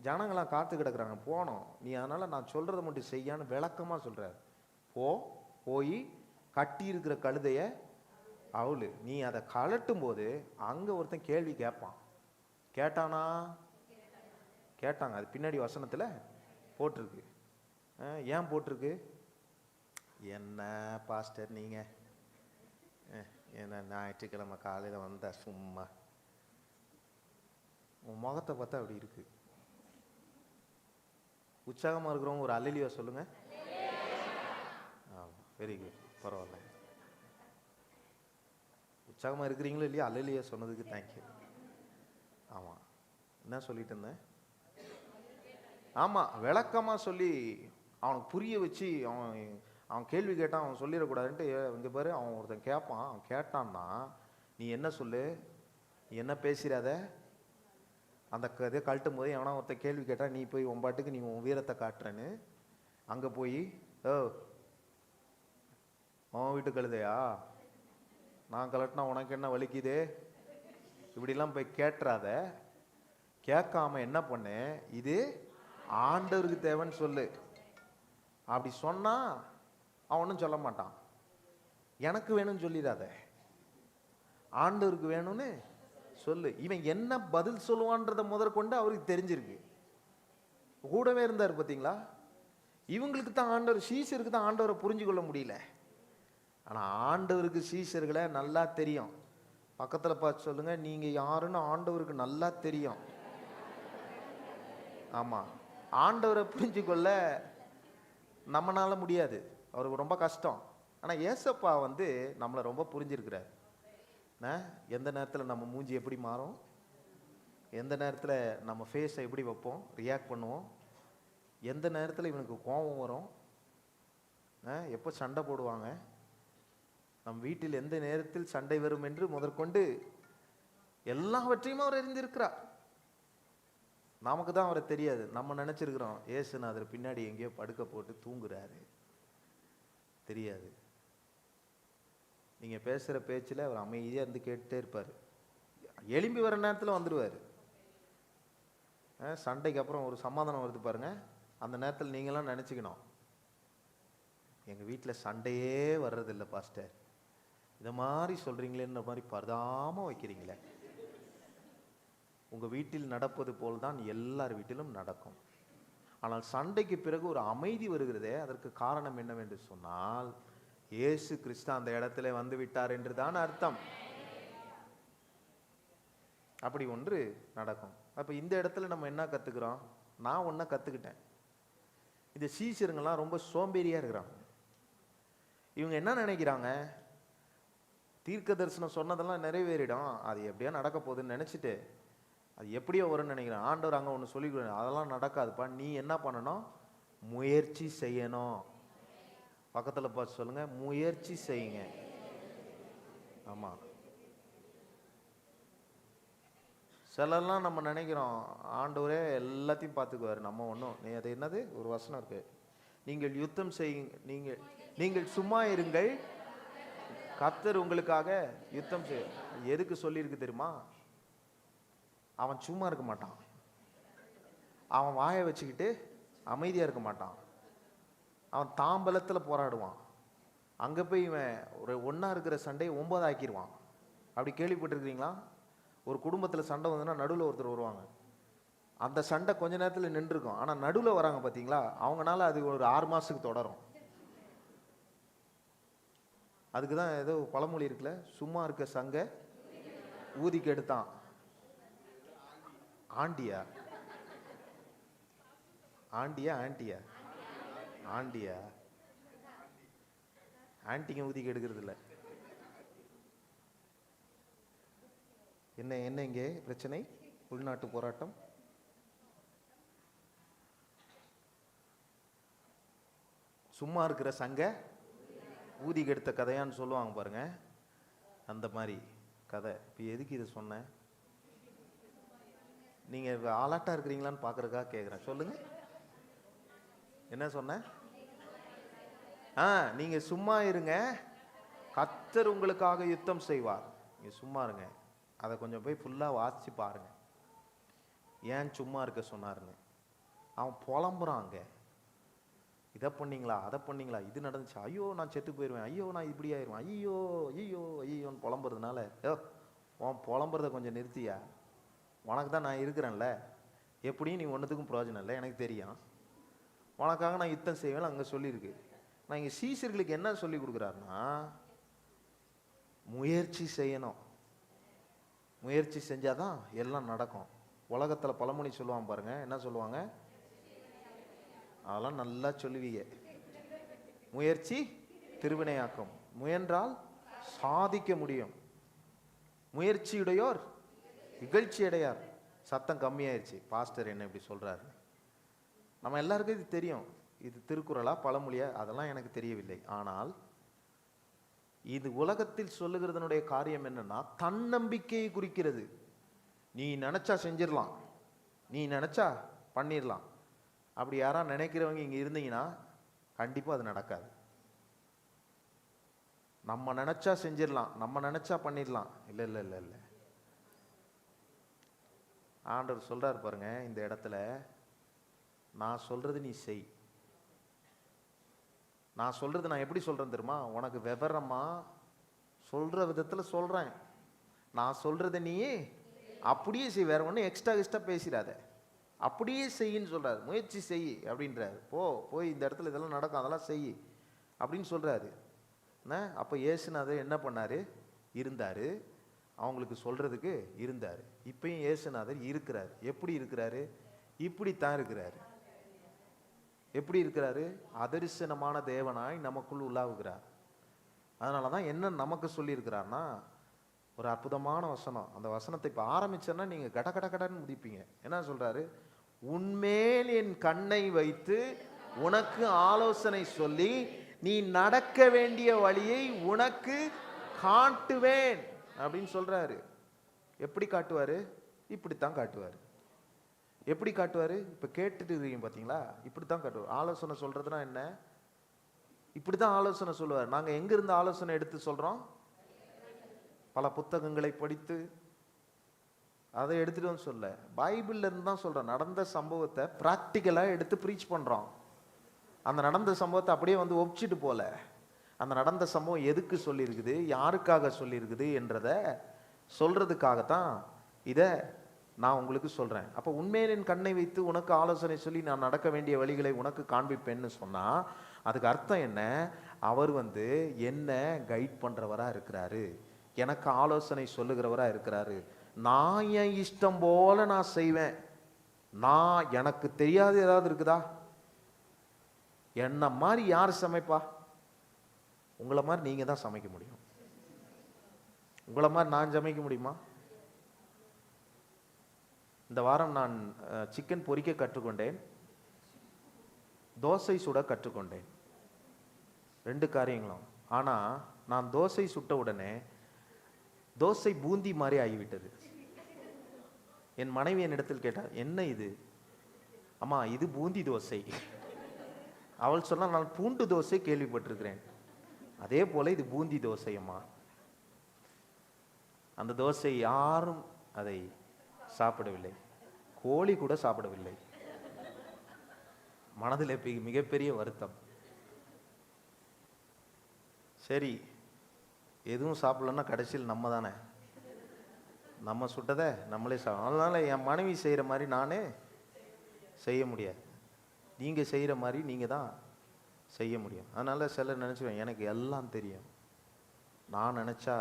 ஜனங்களாம் காத்து கிடக்குறாங்க, போனோம் நீ, அதனால் நான் சொல்கிறத மட்டும் செய்யான்னு விளக்கமாக சொல்கிறார். போய் கட்டி இருக்கிற கழுதைய அவளு நீ அதை கலட்டும் போது அங்கே ஒருத்தன் கேள்வி கேட்பான். கேட்டாங்க. அது பின்னாடி வசனத்தில் போட்டிருக்கு. ஏன் போட்டிருக்கு? என்ன பாஸ்டர் நீங்கள் என்ன ஞாயிற்றுக்கிழமை காலையில் வந்த சும்மா உன் முகத்தை பார்த்தா அப்படி இருக்கு. உற்சாகமாக இருக்கிறவங்க ஒரு அல்லேலூயா சொல்லுங்க. வெரி குட், பரவாயில்ல. உற்சாகமாக இருக்கிறீங்களோ இல்லையா, அல்லேலூயா சொன்னதுக்கு தேங்க்யூ. ஆமாம், என்ன சொல்லிட்டு இருந்தேன்? ஆமாம், விளக்கமாக சொல்லி அவனுக்கு புரிய வச்சு அவன் கேள்வி கேட்டான், அவன் சொல்லிடக்கூடாதுன்ட்டு இங்கே பாரு, அவன் ஒருத்தன் கேட்பான், அவன் கேட்டான்னா நீ என்ன சொல்லு, நீ என்ன பேசுறாத, அந்த இதை கழட்டும் போது எவனா ஒருத்தன் கேள்வி கேட்டான், நீ போய் உன் பாட்டுக்கு நீ உன் வீரத்தை காட்டுறேன்னு அங்கே போய் அவன் வீட்டு கழுதையா நான் கலட்டினா உனக்கு என்ன வலிக்குது இப்படிலாம் போய் கேட்டுறாத. கேட்காம என்ன பண்ணு, இது ஆண்டவருக்கு தேவைன்னு சொல்லு. அப்படி சொன்னா அவனும் சொல்ல மாட்டான், எனக்கு வேணும்னு சொல்லிடாத, ஆண்டவருக்கு வேணும்னு சொல்லு. இவன் என்ன பதில் சொல்லுவான்றத முதற்கொண்டு அவருக்கு தெரிஞ்சிருக்கு, கூடவே இருந்தார் பார்த்தீங்களா. இவங்களுக்கு தான் ஆண்டவர், சீசருக்கு தான் ஆண்டவரை புரிஞ்சு கொள்ள முடியல. ஆனால் ஆண்டவருக்கு சீஷர்களை நல்லா தெரியும். பக்கத்தில் பார்த்து சொல்லுங்க, நீங்கள் யாருன்னு ஆண்டவருக்கு நல்லா தெரியும். ஆமாம், ஆண்டவரை புரிஞ்சு கொள்ள நம்மளால முடியாது, அவருக்கு ரொம்ப கஷ்டம். ஆனால் ஏசப்பா நம்மளை ரொம்ப புரிஞ்சிருக்கிறார். எந்த நேரத்தில் நம்ம மூஞ்சி எப்படி மாறும், எந்த நேரத்தில் நம்ம ஃபேஸை எப்படி வைப்போம், ரியாக்ட் பண்ணுவோம், எந்த நேரத்தில் இவனுக்கு கோபம் வரும், எப்போ சண்டை போடுவாங்க, நம் வீட்டில் எந்த நேரத்தில் சண்டை வரும் என்று முதற்கொண்டு எல்லாவற்றையும் அவர் அறிந்திருக்கிறார். நமக்கு தான் அவரை தெரியாது. நம்ம நினைச்சிருக்கிறோம் ஏசுநாதர் பின்னாடி எங்கேயோ படுக்க போட்டு தூங்குறாரு. தெரியாது. நீங்க பேசுற பேச்சுல அவர் அமைதியா இருந்து கேட்டுட்டே இருப்பார். எலும்பி வர நேரத்தில் வந்துடுவார். சண்டைக்கு அப்புறம் ஒரு சமாதானம் வருது பாருங்க, அந்த நேரத்தில் நீங்களாம் நினச்சிக்கணும், எங்கள் வீட்டில் சண்டையே வர்றதில்லை பாஸ்டர், இதை மாதிரி சொல்கிறீங்களேன்ற மாதிரி பரதாமல் வைக்கிறீங்களே. உங்கள் வீட்டில் நடப்பது போல் தான் எல்லார் வீட்டிலும் நடக்கும். ஆனால் சண்டைக்கு பிறகு ஒரு அமைதி வருகிறதே, அதற்கு காரணம் என்னவென்று சொன்னால் இயேசு கிறிஸ்து அந்த இடத்துல வந்து விட்டார் என்று தான் அர்த்தம். அப்படி ஒன்று நடக்கும். அப்போ இந்த இடத்துல நம்ம என்ன கற்றுக்கிறோம்? நான் ஒன்றை கற்றுக்கிட்டேன். இந்த சீசருங்கெல்லாம் ரொம்ப சோம்பேறியாக இருக்கிறாங்க. இவங்க என்ன நினைக்கிறாங்க, தீர்க்க தரிசனம் சொன்னதெல்லாம் நிறைவேறிடும், அது எப்படியா நடக்க போகுதுன்னு நினச்சிட்டு அது எப்படியோ வரும்னு நினைக்கிறேன். ஆண்டவர் அங்கே ஒன்று சொல்லிக்கிறேன், அதெல்லாம் நடக்காதுப்பா, நீ என்ன பண்ணணும், முயற்சி செய்யணும். பக்கத்தில் பார்த்து சொல்லுங்க, முயற்சி செய்யுங்க. ஆமாம். சிலர்லாம் நம்ம நினைக்கிறோம் ஆண்டவரே எல்லாத்தையும் பார்த்துக்குவார், நம்ம ஒன்றும். நீ அது என்னது ஒரு வசனம் இருக்கு, நீங்கள் யுத்தம் செய்யுங்க, நீங்கள் சும்மா இருங்கள், கர்த்தர் உங்களுக்காக யுத்தம் செய்ய. எதுக்கு சொல்லியிருக்கு தெரியுமா? அவன் சும்மா இருக்க மாட்டான், அவன் வாயை வச்சுக்கிட்டு அமைதியாக இருக்க மாட்டான், அவன் தாம்பலத்தில் போராடுவான். அங்கே போய் இவன் ஒரு ஒன்றா இருக்கிற சண்டையை 9 ஆக்கிடுவான். அப்படி கேள்விப்பட்டிருக்கிறீங்களா? ஒரு குடும்பத்தில் சண்டை வந்ததுன்னா நடுவில் ஒருத்தர் வருவாங்க, அந்த சண்டை கொஞ்ச நேரத்தில் நின்றுருக்கும், ஆனால் நடுவில் வராங்க பார்த்தீங்களா, அவங்களால அது ஒரு 6 மாதத்துக்கு தொடரும். அதுக்கு தான் ஏதோ பழமொழி இருக்குல்ல, சும்மா இருக்க சங்க ஊதிக்கு எடுத்தான். ஆண்டியா ஆண்டியா ஆண்டியா ஆண்டியா ஆண்டிங்க ஊதிக்கு எடுக்கிறது இல்லை. என்ன என்ன இங்கே பிரச்சனை? உள்நாட்டு போராட்டம். சும்மா இருக்கிற சங்க ஊதிக்கு எடுத்த கதையான்னு சொல்லுவாங்க பாருங்க, அந்த மாதிரி கதை. இப்போ எதுக்கு இதை சொன்னேன்? நீங்கள் ஆளாட்டா இருக்கிறீங்களான்னு பார்க்குறதுக்காக கேட்குறேன். சொல்லுங்க, என்ன சொன்னேன்? நீங்கள் சும்மா இருங்க, கர்த்தர் உங்களுக்காக யுத்தம் செய்வார். நீங்கள் சும்மா இருங்க. அதை கொஞ்சம் போய் ஃபுல்லாக வாசிச்சு பாருங்க, ஏன் சும்மா இருக்க சொன்னாருன்னு. அவன் புலம்புறாங்க, இதை பண்ணீங்களா, அதை பண்ணீங்களா, இது நடந்துச்சு, ஐயோ நான் செத்து போயிடுவேன், ஐயோ நான் இப்படி ஆயிடுவேன், ஐயோ ஐயோ ஐயோன்னு புலம்புறதுனால, உன் புலம்புறதை கொஞ்சம் நிறுத்தியா, உனக்கு தான் நான் இருக்கிறேன்ல, எப்படியும் நீ ஒன்றுத்துக்கும் பிரயோஜனம் இல்லை, எனக்கு தெரியும், உனக்காக நான் யுத்தம் செய்வேன் அங்கே சொல்லியிருக்கு. நான் இங்கே சீசர்களுக்கு என்ன சொல்லி கொடுக்குறாருன்னா, முயற்சி செய்யணும். முயற்சி செஞ்சாதான் எல்லாம் நடக்கும். உலகத்தில் பழமொழி சொல்லுவாங்க பாருங்க, என்ன சொல்லுவாங்க? அதெல்லாம் நல்லா சொல்லுவீங்க. முயற்சி திருவினையாக்கும், முயன்றால் சாதிக்க முடியும், முயற்சியுடையோர் இகழ்ச்சி அடையார். சத்தம் கம்மியாயிருச்சு, பாஸ்டர் என்ன இப்படி சொல்றாரு. நம்ம எல்லாருக்கும் இது தெரியும், இது திருக்குறளா பழமொழியா அதெல்லாம் எனக்கு தெரியவில்லை. ஆனால் இது உலகத்தில் சொல்லுகிறதனுடைய காரியம் என்னன்னா, தன்னம்பிக்கையை குறிக்கிறது. நீ நினைச்சா செஞ்சிடலாம், நீ நினைச்சா பண்ணிடலாம். அப்படி யாரா நினைக்கிறவங்க இங்க இருந்தீங்கன்னா கண்டிப்பா அது நடக்காது. நம்ம நினைச்சா செஞ்சிடலாம், நம்ம நினைச்சா பண்ணிடலாம், இல்லை இல்லை இல்லை இல்லை. ஆண்டவர் சொல்றாரு பாருங்க இந்த இடத்துல, நான் சொல்றது நீ செய். நான் சொல்றது நான் எப்படி சொல்றேன் தெரியுமா? உனக்கு விவரமா சொல்ற விதத்துல சொல்றேன். நான் சொல்றத நீ அப்படியே செய், வேற ஒன்றும் எக்ஸ்ட்ரா பேசிடாத, அப்படியே செய்யின்னு சொல்றாரு. முயற்சி செய் அப்படின்றாரு. போய் இந்த இடத்துல இதெல்லாம் நடக்கும், அதெல்லாம் செய் அப்படின்னு சொல்றாரு. அப்போ இயேசுநாதர் என்ன பண்ணாரு? இருந்தாரு, அவங்களுக்கு சொல்றதுக்கு இருந்தாரு. இப்பயும் இயேசுநாதர் இருக்கிறாரு. எப்படி இருக்கிறாரு? இப்படித்தான் இருக்கிறாரு. எப்படி இருக்கிறாரு? அதரிசனமான தேவனாய் நமக்குள் உலாவுகிறார். அதனால தான் என்ன நமக்கு சொல்லி இருக்கிறார்னா, ஒரு அற்புதமான வசனம். அந்த வசனத்தை இப்போ ஆரம்பிச்சேன்னா நீங்க கட கட கடன்னு முடிப்பீங்க. என்ன சொல்றாரு? உன்மேல் என் கண்ணை வைத்து உனக்கு ஆலோசனை சொல்லி நீ நடக்க வேண்டிய வழியை உனக்கு காட்டுவேன் அப்படின்னு சொல்றாரு. எப்படி காட்டுவாரு? இப்படித்தான் காட்டுவாரு. எப்படி காட்டுவாரு? இப்ப கேட்டுட்டு இருக்கீங்க பாத்தீங்களா? இப்படித்தான் காட்டுவார். ஆலோசனை சொல்றதுனா என்ன? இப்படிதான் ஆலோசனை சொல்லுவார். நாங்க எங்க இருந்து ஆலோசனை எடுத்து சொல்றோம்? பல புத்தகங்களை படித்து அதை எடுத்துட்டு வந்து சொல்ல, பைபிள்ல இருந்து தான் சொல்றோம். நடந்த சம்பவத்தை பிராக்டிக்கலா எடுத்து ப்ரீச் பண்றோம். அந்த நடந்த சம்பவத்தை அப்படியே வந்து ஒப்பிச்சிட்டு போல, அந்த நடந்த சம்பவம் எதுக்கு சொல்லியிருக்குது, யாருக்காக சொல்லியிருக்குது என்றத சொல்றதுக்காகத்தான் இதை நான் உங்களுக்கு சொல்றேன். அப்போ உண்மையிலே என் கண்ணை வைத்து உனக்கு ஆலோசனை சொல்லி நான் நடக்க வேண்டிய வழிகளை உனக்கு காண்பிப்பேன்னு சொன்னா அதுக்கு அர்த்தம் என்ன? அவர் வந்து என்ன கைட் பண்றவரா இருக்கிறாரு, எனக்கு ஆலோசனை சொல்லுகிறவரா இருக்கிறாரு. நான் என் இஷ்டம் போல நான் செய்வேன். நான் எனக்கு தெரியாது ஏதாவது இருக்குதா? என்ன மாதிரி யார் சமைப்பா? உங்களை மாதிரி நீங்க தான் சமைக்க முடியும். உங்களை மாதிரி நான் சமைக்க முடியுமா? இந்த வாரம் நான் சிக்கன் பொரிக்க கற்றுக்கொண்டேன், தோசை சுட கற்றுக்கொண்டேன். 2 காரியங்களும். ஆனா நான் தோசை சுட்ட உடனே தோசை பூந்தி மாதிரி ஆகிவிட்டது. என் மனைவி என்னிடத்தில் கேட்டார், என்ன இது? அம்மா, இது பூந்தி தோசை. அவள் சொன்னா, நான் பூண்டு தோசை கேள்விப்பட்டிருக்கிறேன், அதே போல இது பூந்தி தோசை அம்மா. அந்த தோசை யாரும் அதை சாப்பிடவில்லை, கோழி கூட சாப்பிடவில்லை. மனதில் மிகப்பெரிய வருத்தம். சரி, எதுவும் சாப்பிடலன்னா கடைசியில் நம்ம தானே, நம்ம சுட்டதை நம்மளே சாப்பிடணும். அதனால என் மனைவி செய்கிற மாதிரி நானே செய்ய முடியாது, நீங்கள் செய்கிற மாதிரி நீங்கள் தான் செய்ய முடியும். அதனால சிலர் நினச்சிடுவேன், எனக்கு எல்லாம் தெரியும், நான் நினச்சா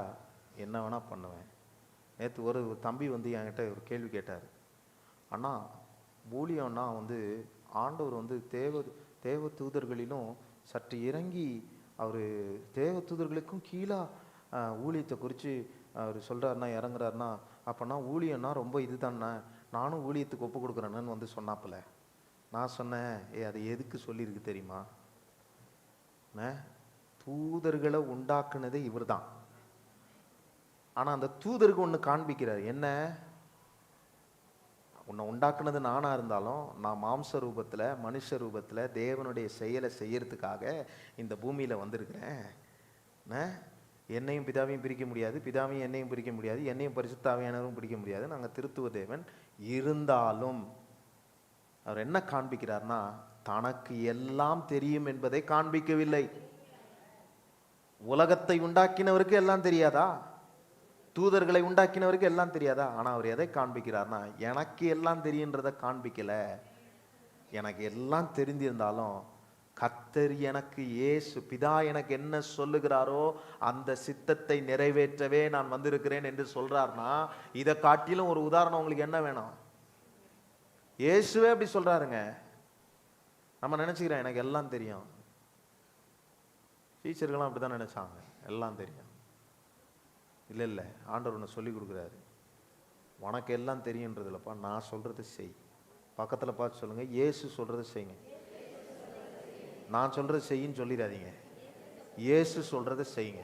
என்ன வேணால் பண்ணுவேன். நேற்று ஒரு தம்பி வந்து என்கிட்ட ஒரு கேள்வி கேட்டார். அண்ணா, ஊழியம்னா வந்து ஆண்டவர் வந்து தேவ தூதர்களிலும் சற்று இறங்கி அவர் தேவ தூதர்களுக்கும் கீழே ஊழியத்தை குறித்து அவர் சொல்கிறாருன்னா, இறங்குறாருன்னா, அப்போனா ஊழியம்னா ரொம்ப இதுதானே, நானும் ஊழியத்துக்கு ஒப்பு கொடுக்குறேன்னு வந்து சொன்னாப்புல. நான் சொன்னேன், அது எதுக்கு சொல்லியிருக்கு தெரியுமா? தூதர்களை உண்டாக்குனதே இவர் தான். ஆனால் அந்த தூதருக்கு ஒன்று காண்பிக்கிறார். என்ன? உன்னை உண்டாக்குனது நானாக இருந்தாலும் நான் மாம்ச ரூபத்தில் மனுஷ ரூபத்தில் தேவனுடைய செயலை செய்யறதுக்காக இந்த பூமியில் வந்திருக்கிறேன். என்னையும் பிதாவையும் பிரிக்க முடியாது, பிதாவையும் என்னையும் பிரிக்க முடியாது, என்னையும் பரிசுத்த ஆவியானவரும் பிரிக்க முடியாது. நாங்கள் திருத்துவ தேவன். இருந்தாலும் அவர் என்ன காண்பிக்கிறார்னா, தனக்கு எல்லாம் தெரியும் என்பதை காண்பிக்கவில்லை. உலகத்தை உண்டாக்கினவருக்கு எல்லாம் தெரியாதா? தூதர்களை உண்டாக்கினவருக்கு எல்லாம் தெரியாதா? ஆனா அவர் எதை காண்பிக்கிறார்னா, எனக்கு எல்லாம் தெரியுன்றதை காண்பிக்கல. எனக்கு எல்லாம் தெரிந்திருந்தாலும் கர்த்தர் எனக்கு இயேசு பிதா எனக்கு என்ன சொல்லுகிறாரோ அந்த சித்தத்தை நிறைவேற்றவே நான் வந்திருக்கிறேன் என்று சொல்றார்னா, இதை காட்டிலும் ஒரு உதாரணம் உங்களுக்கு என்ன வேணும்? இயேசுவே அப்படி சொல்றாருங்க. நம்ம நினைச்சுக்கிறேன் எனக்கு எல்லாம் தெரியும். டீச்சர்கள்லாம் அப்படிதான் நினைச்சாங்க, எல்லாம் தெரியும். இல்லை இல்லை, ஆண்டவர் ஒன்று சொல்லி கொடுக்குறாரு. உனக்கு எல்லாம் தெரியுன்றதுலப்பா, நான் சொல்றது செய். பக்கத்தில் பார்த்து சொல்லுங்க, இயேசு சொல்றது செய்யுங்க. நான் சொல்றது செய்யின்னு சொல்லிடாதீங்க, இயேசு சொல்றதை செய்யுங்க.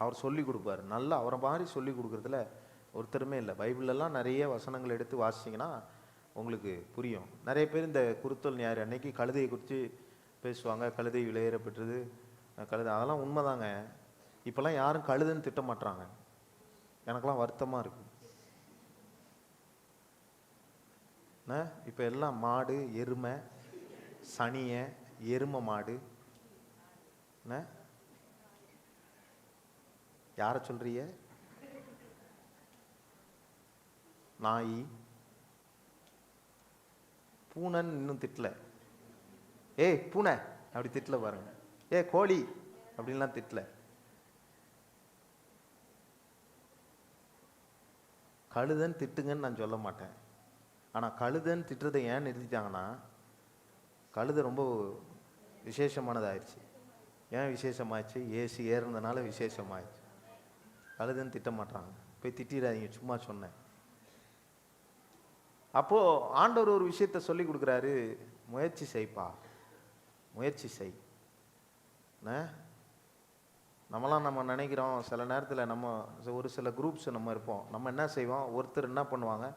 அவர் சொல்லி கொடுப்பாரு. நல்லா அவரை மாதிரி சொல்லி கொடுக்குறதுல ஒருத்தருமே இல்லை. பைபிளெல்லாம் நிறைய வசனங்கள் எடுத்து வாசிச்சிங்கன்னா உங்களுக்கு புரியும். நிறைய பேர் இந்த குருத்தல் ஞாயிறு அன்னைக்கு கழுதையை குறித்து பேசுவாங்க. கழுதை விளையேற பெற்றது, கழுதை, அதெல்லாம் உண்மைதாங்க. இப்போல்லாம் யாரும் கழுதுன்னு திட்ட மாட்டாங்க. எனக்கெல்லாம் வருத்தமாக இருக்கு. இப்போ எல்லாம் மாடு, எருமை, சனிய, எருமை மாடு. யாரை சொல்றீங்க? நாய், பூனைன்னு இன்னும் திட்டல. ஏய் பூனை அப்படி திட்டல பாருங்க. ஏ கோழி அப்படின்லாம் திட்டல. கழுதன் திட்டுங்கன்னு நான் சொல்ல மாட்டேன். ஆனால் கழுதன் திட்டுறதை ஏன் நிறுத்திட்டாங்கன்னா, கழுதை ரொம்ப விசேஷமானதாயிடுச்சு. ஏன் விசேஷமாயிடுச்சு? ஏசி ஏறுனதுனால விசேஷமாயிடுச்சு. கழுதன்னு திட்ட மாட்டாங்க. போய் திட்டிடாதீங்க, சும்மா சொன்னேன். அப்போ ஆண்டவர் ஒரு விஷயத்த சொல்லி கொடுக்குறாரு, முயற்சி செய்ப்பா, முயற்சி செய். நம்மளாம் நம்ம நினைக்கிறோம், சில நேரத்தில் நம்ம ஒரு சில குரூப்ஸ் நம்ம இருப்போம். நம்ம என்ன செய்வோம், ஒருத்தர் என்ன பண்ணுவாங்க,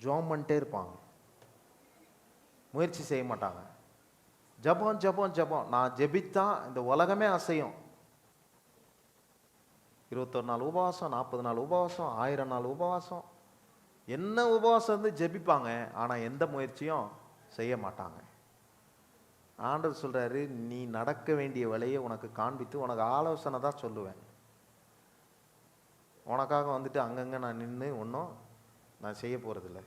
ஜோம் பண்ணிட்டே இருப்பாங்க, முயற்சி செய்ய மாட்டாங்க. ஜெபம் ஜெபம் ஜெபம். நான் ஜெபித்தான் இந்த உலகமே அசையும். 21 நாள் உபவாசம், 40 நாள் உபவாசம், 1000 நாள் உபவாசம், என்ன உபவாசம் வந்து ஜெபிப்பாங்க. ஆனா எந்த முயற்சியும் செய்ய மாட்டாங்க. ஆண்டவர் சொல்றாரு, நீ நடக்க வேண்டிய வழியை உனக்கு காண்பித்து உனக்கு ஆலோசனை தான் சொல்லுவேன். உனக்காக வந்துட்டு அங்கங்க நான் நின்று ஒன்றும் நான் செய்ய போறதில்லை.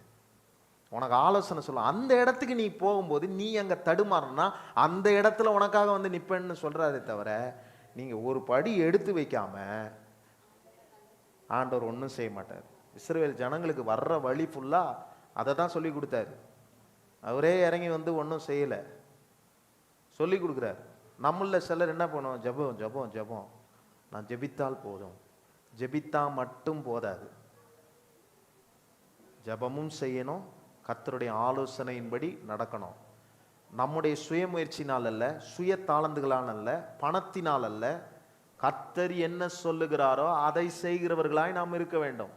உனக்கு ஆலோசனை சொல்ல. அந்த இடத்துக்கு நீ போகும்போது நீ அங்க தடுமாறனா அந்த இடத்துல உனக்காக வந்து நிப்பேன்னு சொல்றாரே தவிர, நீங்க ஒரு படி எடுத்து வைக்காம ஆண்டவர் ஒன்றும் செய்ய மாட்டார். இஸ்ரவேல் ஜனங்களுக்கு வர்ற வழி ஃபுல்லா அதை தான் சொல்லி கொடுத்தாரு. அவரே இறங்கி வந்து ஒன்றும் செய்யல, சொல்லி கொடுக்குறாரு. நம்மள சிலர் என்ன பண்ணுவோம், ஜெபம் ஜெபம் ஜெபம், நான் ஜெபித்தால் போதும். ஜெபித்தா மட்டும் போதாது, ஜெபமும் செய்யணும், கர்த்தருடைய ஆலோசனையின்படி நடக்கணும். நம்முடைய சுய முயற்சினால் அல்ல, சுய தாளந்துகளால் அல்ல, பணத்தினால் அல்ல, கர்த்தர் என்ன சொல்லுகிறாரோ அதை செய்கிறவர்களாய் நாம் இருக்க வேண்டும்.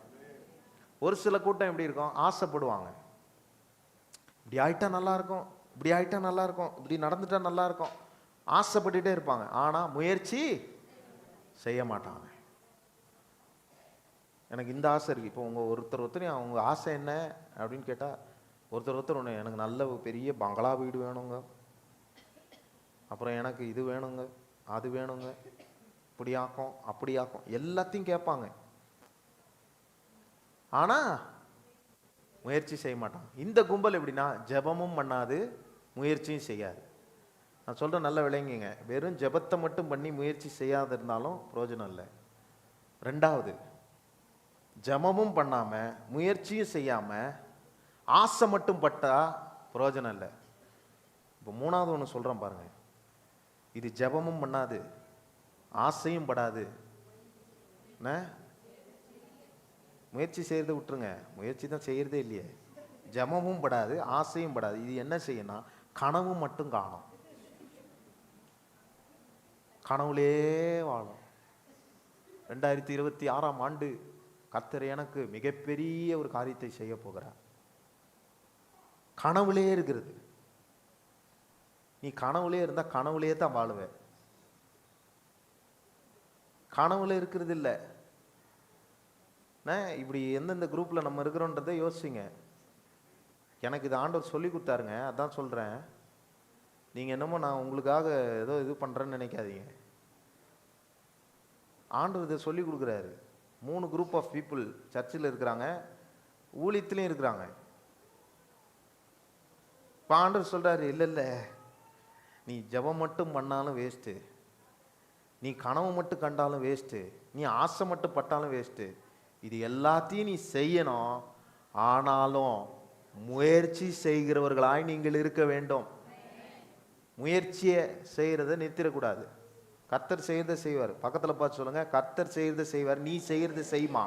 ஒரு சில கூட்டம் எப்படி இருக்கும், ஆசைப்படுவாங்க, இப்படி ஆயிட்டா நல்லா இருக்கும், இப்படி ஆயிட்டா நல்லா இருக்கும், இப்படி நடந்துட்டா நல்லா இருக்கும், ஆசைப்பட்டுட்டே இருப்பாங்க. ஆனா முயற்சி செய்ய மாட்டாங்க. எனக்கு இந்த ஆசை இருக்கு. இப்போ ஒருத்தர் அவங்க ஆசை என்ன அப்படின்னு கேட்டா, ஒருத்தர் ஒன்று, எனக்கு நல்ல பெரிய பங்களா வீடு வேணுங்க, அப்புறம் எனக்கு இது வேணுங்க, அது வேணுங்க, இப்படியாக்கும் அப்படியாக்கும், எல்லாத்தையும் கேட்பாங்க. ஆனா முயற்சி செய்ய மாட்டாங்க. இந்த கும்பல் எப்படின்னா, ஜெபமும் பண்ணாது, முயற்சியும் செய்யாது. நான் சொல்றேன், நல்ல விளங்குங்க. வெறும் ஜெபத்தை மட்டும் பண்ணி முயற்சி செய்யாத இருந்தாலும் பிரயோஜனம் இல்லை. ரெண்டாவது, ஜெபமும் பண்ணாம முயற்சியும் செய்யாம ஆசை மட்டும் பட்டா பிரயோஜனம் இல்லை. இப்போ மூணாவது ஒன்று சொல்றேன் பாருங்க. இது ஜெபமும் பண்ணாது, ஆசையும் படாது, முயற்சி செய்யறதை விட்டுருங்க, முயற்சி தான் செய்யறதே இல்லையே. ஜெபமும் படாது, ஆசையும் படாது. இது என்ன செய்யணும், கனவு மட்டும் காணும், கனவுலே வாழும். 2026ஆம் ஆண்டு கர்த்தர் எனக்கு மிகப்பெரிய ஒரு காரியத்தை செய்ய போகிறார். கனவுலே இருக்கிறது. நீ கனவுலே இருந்தா கனவுலே தான் வாழுவ, கனவுல இருக்கிறது இல்லை. இப்படி எந்தெந்த குரூப்ல நம்ம இருக்கிறோன்றதை யோசிங்க. எனக்கு இது ஆண்டவர் சொல்லி கொடுத்தாருங்க, அதான் சொல்றேன். நீங்க என்னமோ நான் உங்களுக்காக ஏதோ இது பண்றேன்னு நினைக்காதீங்க. ஆண்டவர் இதை சொல்லி கொடுக்குறாரு. 3 குரூப் ஆஃப் பீப்புள் சர்ச்சில் இருக்கிறாங்க, ஊழியத்திலையும் இருக்கிறாங்க. இப்போ ஆண்டவர் சொல்றாரு, இல்லை இல்லை, நீ ஜெபம் மட்டும் பண்ணாலும் வேஸ்ட்டு, நீ கனவு மட்டும் கண்டாலும் வேஸ்ட்டு, நீ ஆசை மட்டும் பட்டாலும் வேஸ்ட்டு. இது எல்லாத்தையும் நீ செய்யணும், ஆனாலும் முயற்சி செய்கிறவர்களாய் நீங்கள் இருக்க வேண்டும். முயற்சியை செய்யறதை நிறுத்திடக்கூடாது. கர்த்தர் செய்யறதை செய்வார். பக்கத்துல பார்த்து சொல்லுங்க, கர்த்தர் செய்யறதை செய்வார், நீ செய்யறதை செய்யுமா.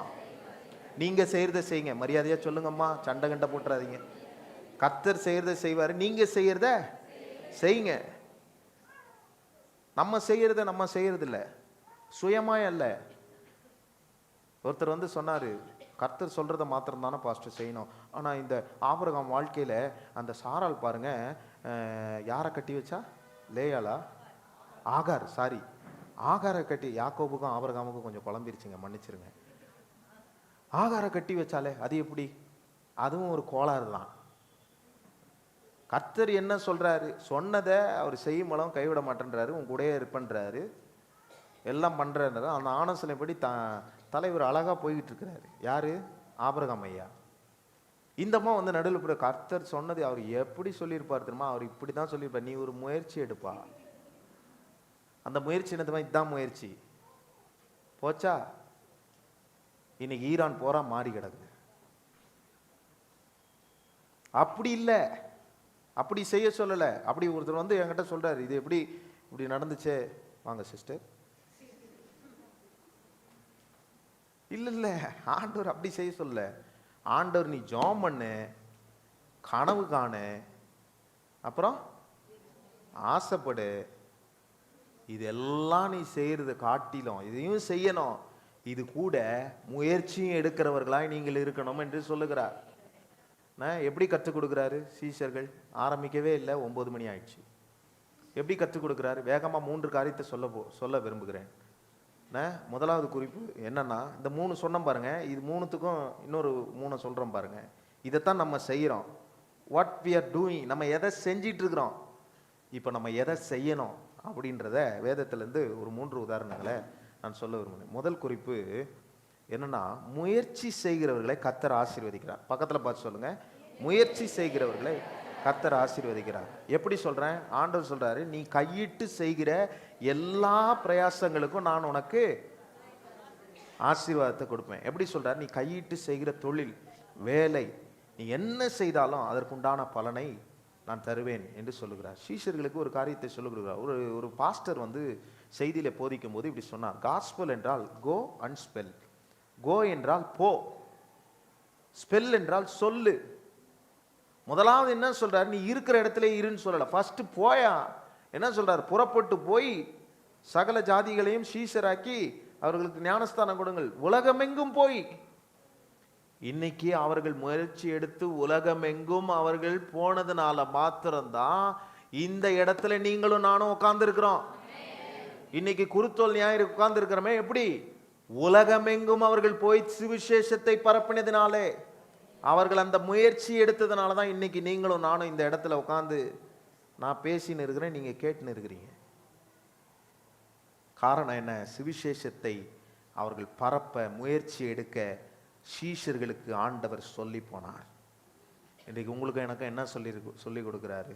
நீங்க செய்யறதை செய்யுங்க. மரியாதையா சொல்லுங்கம்மா, சண்டை கண்டை போட்டுறாதீங்க. கர்த்தர் செய்யறதை செய்வார், நீங்க செய்யறத செய்யுங்க. நம்ம செய்யறத நம்ம செய்யறது இல்லை, சுயமாய் அல்ல. ஒருத்தர் வந்து சொன்னாரு, கர்த்தர் சொல்றதை மாத்திரம் தானே பாஸ்டர் செய்யணும். ஆனா இந்த ஆபிரகாம் வாழ்க்கையில அந்த சாராள் பாருங்க, யாரை கட்டி வச்சா, லேயாளா, ஆகார், சாரி, ஆகாரை கட்டி, யாக்கோபுக்கும் ஆபிரகாமுக்கும் கொஞ்சம் குழம்பிருச்சுங்க, மன்னிச்சிருங்க. ஆகாரை கட்டி வச்சாலே அது எப்படி, அதுவும் ஒரு கோளாறு தான். கர்த்தர் என்ன சொல்றாரு, சொன்னதை அவர் செய்யும் மூலம் கைவிட மாட்டேன்றாரு, உன் கூடயே இருப்பன்றாரு, எல்லாம் பண்றாரு. அந்த ஆலோசனைப்படி தலைவர் அழகா போய்கிட்டு இருக்கிறாரு. யாரு, ஆபிரகாம் ஐயா. இந்தம்மா வந்து நடுவில் கர்த்தர் சொன்னது அவர் எப்படி சொல்லியிருப்பார் தெரியுமா, அவர் இப்படிதான் சொல்லியிருப்பார், நீ ஒரு முயற்சி எடுப்பா. அந்த முயற்சி என்னதுமா, இதுதான் முயற்சி. போச்சா, இன்னைக்கு ஈரான் போரா மாறி கிடக்குது. அப்படி இல்லை, அப்படி செய்ய சொல்லலை. அப்படி ஒருத்தர் வந்து என்கிட்ட சொல்றாரு, இது எப்படி இப்படி நடந்துச்சே, வாங்க சிஸ்டர். இல்ல இல்ல, ஆண்டவர் அப்படி செய்ய சொல்ல. ஆண்டவர் நீ ஜெபம் பண்ணு, கனவு காணு, அப்புறம் ஆசைப்படு, இதெல்லாம் நீ செய்யறத காட்டிலும் இதையும் செய்யணும், இது கூட முயற்சியும் எடுக்கிறவர்களாய் நீங்கள் இருக்கணும் என்று சொல்லுகிறார். எப்படி கற்றுக் கொடுக்கிறாரு, சீஷர்கள் ஆரம்பிக்கவே இல்லை, 9 மணி ஆயிடுச்சு. எப்படி கற்றுக் கொடுக்குறாரு? வேகமாக 3 காரியத்தை சொல்ல விரும்புகிறேன். முதலாவது குறிப்பு என்னன்னா, இந்த 3 சொன்னோம் பாருங்க, இது 3த்துக்கும் இன்னொரு 3 சொல்கிறோம் பாருங்க. இதைத்தான் நம்ம செய்கிறோம். வாட் வி ஆர் டூயிங், நம்ம எதை செஞ்சிட்டு இருக்கிறோம், இப்போ நம்ம எதை செய்யணும் அப்படின்றத வேதத்திலேருந்து ஒரு 3 உதாரணங்களை நான் சொல்ல விரும்புகிறேன். முதல் குறிப்பு என்னன்னா, முயற்சி செய்கிறவர்களை கர்த்தர் ஆசீர்வதிக்கிறார். பக்கத்தில் பார்த்து சொல்லுங்க, முயற்சி செய்கிறவர்களை கர்த்தர் ஆசீர்வதிக்கிறார். எப்படி சொல்றேன்? ஆண்டவர் சொல்றாரு, நீ கையிட்டு செய்கிற எல்லா பிரயாசங்களுக்கும் நான் உனக்கு ஆசீர்வாதத்தை கொடுப்பேன். எப்படி சொல்றாரு? நீ கையிட்டு செய்கிற தொழில், வேலை, நீ என்ன செய்தாலும் அதற்குண்டான பலனை நான் தருவேன் என்று சொல்லுகிறார். சீஷர்களுக்கு ஒரு காரியத்தை சொல்லுகிறார். ஒரு பாஸ்டர் செய்தியில போதிக்கும் போது இப்படி சொன்னார், காஸ்பல் என்றால் கோ அண்ட் ஸ்பெல். கோ என்றால் போ, ஸ்பெல் என்றால் சொல்லு. முதலாவது என்ன சொல்றாரு? நீ இருக்கிற இடத்துல இருன்னு சொல்லல, ஃபர்ஸ்ட் போயா. என்ன சொல்றாரு? புறப்பட்டு போய் சகல ஜாதிகளையும் சீஷராக்கி அவர்களுக்கு ஞானஸ்தானம் கொடுங்கள், உலகமெங்கும் போய். இன்னைக்கு அவர்கள் முயற்சி எடுத்து உலகமெங்கும் அவர்கள் போனதுனால மாத்திரம்தான் இந்த இடத்துல நீங்களும் நானும் உட்கார்ந்து இருக்கிறோம். இன்னைக்கு குருத்தோல் ஞாயிறு உட்கார்ந்து இருக்கிறோமே, எப்படி? உலகமெங்கும் அவர்கள் போய் சுவிசேஷத்தை பரப்பினதினாலே, அவர்கள் அந்த முயற்சி எடுத்ததுனால தான் இன்னைக்கு நீங்களும் நானும் இந்த இடத்துல உட்காந்து நான் பேசின்னு இருக்கிறேன், நீங்க கேட்டுன்னு இருக்கிறீங்க. காரணம் என்ன? சுவிசேஷத்தை அவர்கள் பரப்ப முயற்சி எடுக்க சீஷர்களுக்கு ஆண்டவர் சொல்லி போனார். இன்றைக்கு உங்களுக்கு எனக்கு என்ன சொல்லி கொடுக்குறாரு?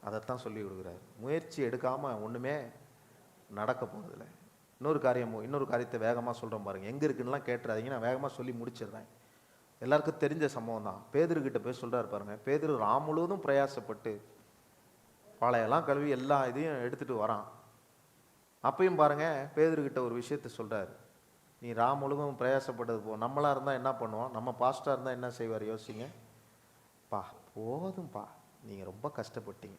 அதைத்தான் சொல்லி கொடுக்குறாரு. முயற்சி எடுக்காம ஒண்ணுமே நடக்க போறதில்லை. இன்னொரு காரியத்தை வேகமாக சொல்றேன் பாருங்க. எங்க இருக்குன்னுலாம் கேட்டுறாதீங்க, நான் வேகமாக சொல்லி முடிச்சிடுறேன். எல்லாருக்கும் தெரிஞ்ச சம்பவம் தான். பேதுருக்கிட்ட போய் சொல்றாரு பாருங்க. பேதுரு ராம் முழுவதும் பிரயாசப்பட்டு பாளையெல்லாம் கழுவி எல்லா இதையும் எடுத்துட்டு வரான். அப்பயும் பாருங்க, பேதுருக்கிட்ட ஒரு விஷயத்த சொல்றாரு, நீ ராம் முழுவதும் பிரயாசப்பட்டது போ. நம்மளா இருந்தா என்ன பண்ணுவோம்? நம்ம பாஸ்டா இருந்தா என்ன செய்வார்? யோசிங்க. பா போதும்பா, நீங்க ரொம்ப கஷ்டப்பட்டீங்க,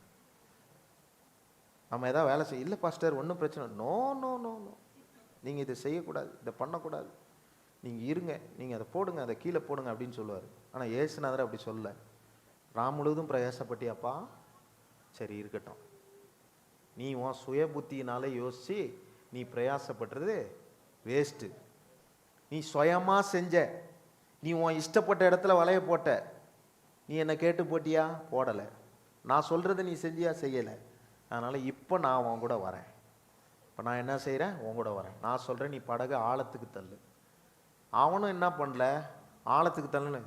நம்ம ஏதாவது வேலை செய்ய. இல்லை பாஸ்டர் ஒன்றும் பிரச்சனை. நோ நோ நோ நோ, நீங்க இதை செய்யக்கூடாது, இதை பண்ணக்கூடாது, நீங்க இருங்க, நீங்க அதை போடுங்க, அதை கீழே போடுங்க அப்படின்னு சொல்லுவார். ஆனால் இயேசுநாதர் அப்படி சொல்ல. ராம் முழுவதும் பிரயாசப்பட்டியாப்பா, சரி இருக்கட்டும். நீ உன் சுய புத்தியினால யோசிச்சு நீ பிரயாசப்பட்டது வேஸ்ட்டு. நீ சுயமா செஞ்ச, நீ உன் இஷ்டப்பட்ட இடத்துல வலைய போட்ட. நீ என்னை கேட்டு போட்டியா? போடலை. நான் சொல்றதை நீ செஞ்சியா? செய்யலை. அதனால இப்போ நான் உன் கூட வரேன். இப்போ நான் என்ன செய்கிறேன்? உன் கூட வரேன். நான் சொல்கிறேன், நீ படகு ஆழத்துக்கு தள்ளு. அவனும் என்ன பண்ணல, ஆழத்துக்கு தள்ளு.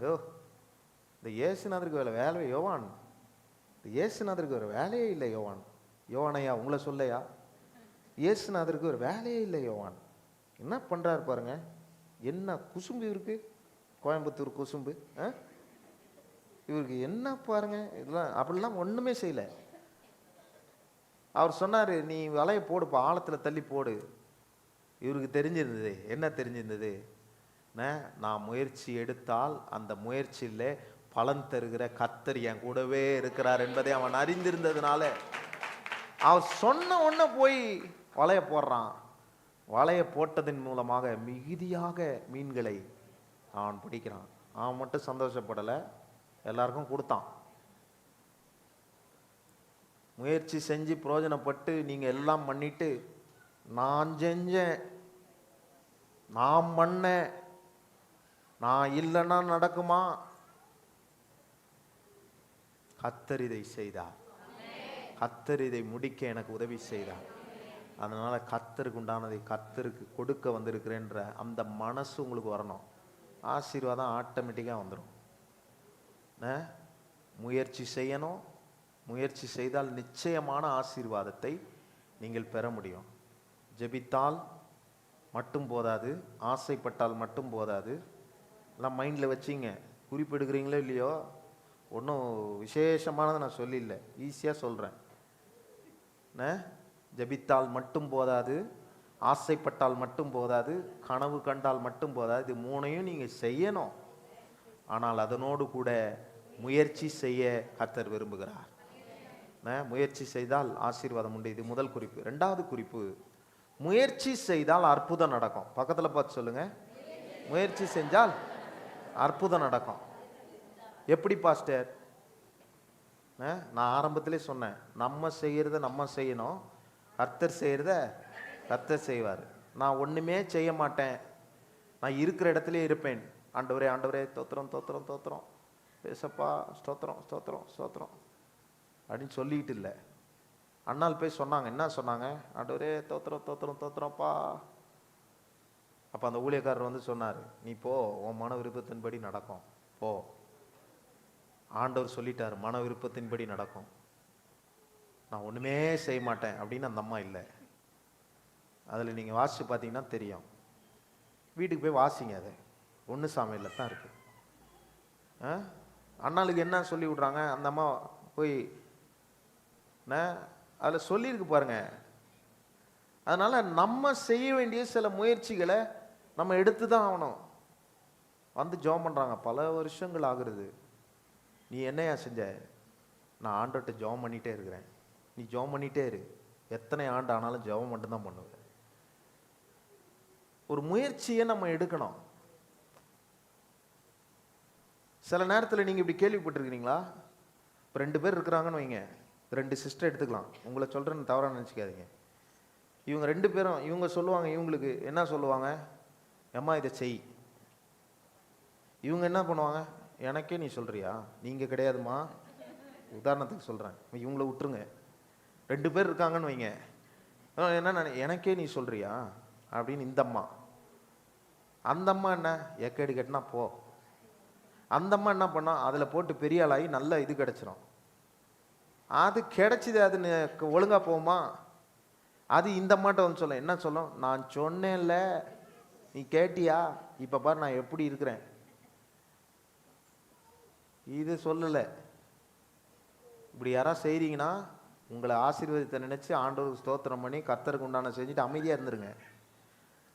இந்த இயேசுநாதருக்கு வேலை யோவான், இந்த இயேசுநாதருக்கு ஒரு வேலையே இல்லை யோவான். யோவானையா உங்களை சொல்லையா? இயேசுநாதருக்கு ஒரு வேலையே இல்லை யோவான். என்ன பண்றாரு பாருங்க, என்ன குசும்பு இவருக்கு, கோயம்புத்தூர் குசும்பு. இவருக்கு என்ன பாருங்க, இதெல்லாம் அப்படிலாம் ஒண்ணுமே செய்யல. அவர் சொன்னாரு, நீ வலையை போடுப்பா, ஆழத்துல தள்ளி போடு. இவருக்கு தெரிஞ்சிருந்தது. என்ன தெரிஞ்சிருந்தது? நான் முயற்சி எடுத்தால் அந்த முயற்சியில பலன் தருகிற கர்த்தர் என் கூடவே இருக்கிறார் என்பதை அவன் அறிந்திருந்ததுனால அவன் சொன்ன உடனே போய் வலைய போடுறான். வலைய போட்டதன் மூலமாக மிகுதியாக மீன்களை அவன் பிடிக்கிறான். அவன் மட்டும் சந்தோஷப்படலை, எல்லாருக்கும் கொடுத்தான். முயற்சி செஞ்சு பிரயோஜனப்பட்டு நீங்க எல்லாம் பண்ணிட்டு, நான் செஞ்சேன், நான் பண்ணேன், நான் இல்லைன்னா நடக்குமா? கர்த்தர் இதை செய்தார், கர்த்தர் இதை முடிக்க எனக்கு உதவி செய்தார். அதனால கர்த்தருக்கு உண்டானதை கர்த்தருக்கு கொடுக்க வந்திருக்கிறேன்ற அந்த மனசு உங்களுக்கு வரணும். ஆசீர்வாதம் ஆட்டோமேட்டிக்காக வந்துடும். முயற்சி செய்யணும். முயற்சி செய்தால் நிச்சயமான ஆசீர்வாதத்தை நீங்கள் பெற முடியும். ஜெபித்தால் மட்டும் போதாது, ஆசைப்பட்டால் மட்டும் போதாது. எல்லாம் மைண்டில் வச்சிங்க. குறிப்பெடுக்கிறீங்களோ இல்லையோ, ஒன்றும் விசேஷமானதை நான் சொல்லில்லை, ஈஸியாக சொல்கிறேன். ஜெபித்தால் மட்டும் போதாது, ஆசைப்பட்டால் மட்டும் போதாது, கனவு கண்டால் மட்டும் போதாது. இது மூணையும் நீங்கள் செய்யணும். ஆனால் அதனோடு கூட முயற்சி செய்ய கர்த்தர் விரும்புகிறார். முயற்சி செய்தால் ஆசீர்வாதம் உண்டு. இது முதல் குறிப்பு. ரெண்டாவது குறிப்பு, முயற்சி செய்தால் அற்புதம் நடக்கும். பக்கத்தில் பார்த்து சொல்லுங்க, முயற்சி செஞ்சால் அற்புதம் நடக்கும். எப்படி பாஸ்டர்? நான் ஆரம்பத்திலே சொன்னேன், நம்ம செய்கிறத நம்ம செய்யணும், கர்த்தர் செய்கிறத கர்த்தர் செய்வார். நான் ஒன்றுமே செய்ய மாட்டேன், நான் இருக்கிற இடத்துலயே இருப்பேன். ஆண்டவரே ஆண்டவரே தோத்திரம் தோத்திரம் தோத்திரம், பேசப்பா ஸ்தோத்திரம் ஸ்தோத்திரம் ஸ்தோத்திரம் அப்படின்னு சொல்லிக்கிட்டு இல்லை. அண்ணால் போய் சொன்னாங்க, என்ன சொன்னாங்க? ஆண்டவரே தோத்திரம் தோத்திரம் தோத்திரம்ப்பா. அப்போ அந்த ஊழியக்காரர் வந்து சொன்னார், நீ போ, உன் மன விருப்பத்தின்படி நடக்கும் போ. ஆண்டவர் சொல்லிட்டார், மன விருப்பத்தின்படி நடக்கும், நான் ஒன்றுமே செய்ய மாட்டேன் அப்படின்னு அந்த அம்மா இல்லை. அதில் நீங்கள் வாசித்து பார்த்தீங்கன்னா தெரியும். வீட்டுக்கு போய் வாசிங்க, அதை 1 சாமுவேலில் தான் இருக்கு. அண்ணாளுக்கு என்ன சொல்லி விட்றாங்க, அந்த அம்மா போய் அதில் சொல்லியிருக்கு பாருங்க. அதனால நம்ம செய்ய வேண்டிய சில முயற்சிகளை நம்ம எடுத்து தான் ஆகணும். வந்து ஜெபம் பண்ணுறாங்க, பல வருஷங்கள் ஆகுறது. நீ என்னையா செஞ்ச? நான் ஆண்டவர்கிட்ட ஜெபம் பண்ணிகிட்டே இருக்கிறேன். நீ ஜெபம் பண்ணிகிட்டே இரு, எத்தனை ஆண்டு ஆனாலும் ஜெபம் மட்டும்தான் பண்ணுவேன். ஒரு முயற்சியை நம்ம எடுக்கணும். சில நேரத்தில் நீங்கள் இப்படி கேள்விப்பட்டிருக்கிறீங்களா? இப்போ 2 பேர் இருக்கிறாங்கன்னு வைங்க, 2 சிஸ்டர் எடுத்துக்கலாம், உங்களை சொல்கிறேன்னு தவறாக நினச்சிக்காதீங்க. இவங்க 2 பேரும் இவங்க சொல்லுவாங்க, இவங்களுக்கு என்ன சொல்லுவாங்க, அம்மா இதை செய். இவங்க என்ன பண்ணுவாங்க, எனக்கே நீ சொல்கிறியா, நீங்கள் கிடையாதுமா. உதாரணத்துக்கு சொல்கிறேன், இவங்கள விட்டுருங்க. 2 பேர் இருக்காங்கன்னு வைங்க, என்ன எனக்கே நீ சொல்கிறியா அப்படின்னு இந்த அம்மா. அந்த அம்மா என்ன, எக்கேடு கட்டினா போ. அந்த அம்மா என்ன பண்ணா, அதில் போட்டு பெரிய ஆளாகி நல்ல இது கிடச்சிரும். அது கிடைச்சிது, அது ஒழுங்காக போகுமா? அது இந்த அம்மாட்ட வந்து சொல்ல, என்ன சொல்லும், நான் சொன்னேன்ல, நீ கேட்டியா, இப்போ பாரு நான் எப்படி இருக்கிறேன். இது சொல்லலை. இப்படி யாராவது செய்கிறீங்கன்னா உங்களை ஆசீர்வாதத்தை நினச்சி ஆண்டவருக்கு ஸ்தோத்திரம் பண்ணி கர்த்தருக்கு உண்டான செஞ்சுட்டு அமைதியாக இருந்துருங்க.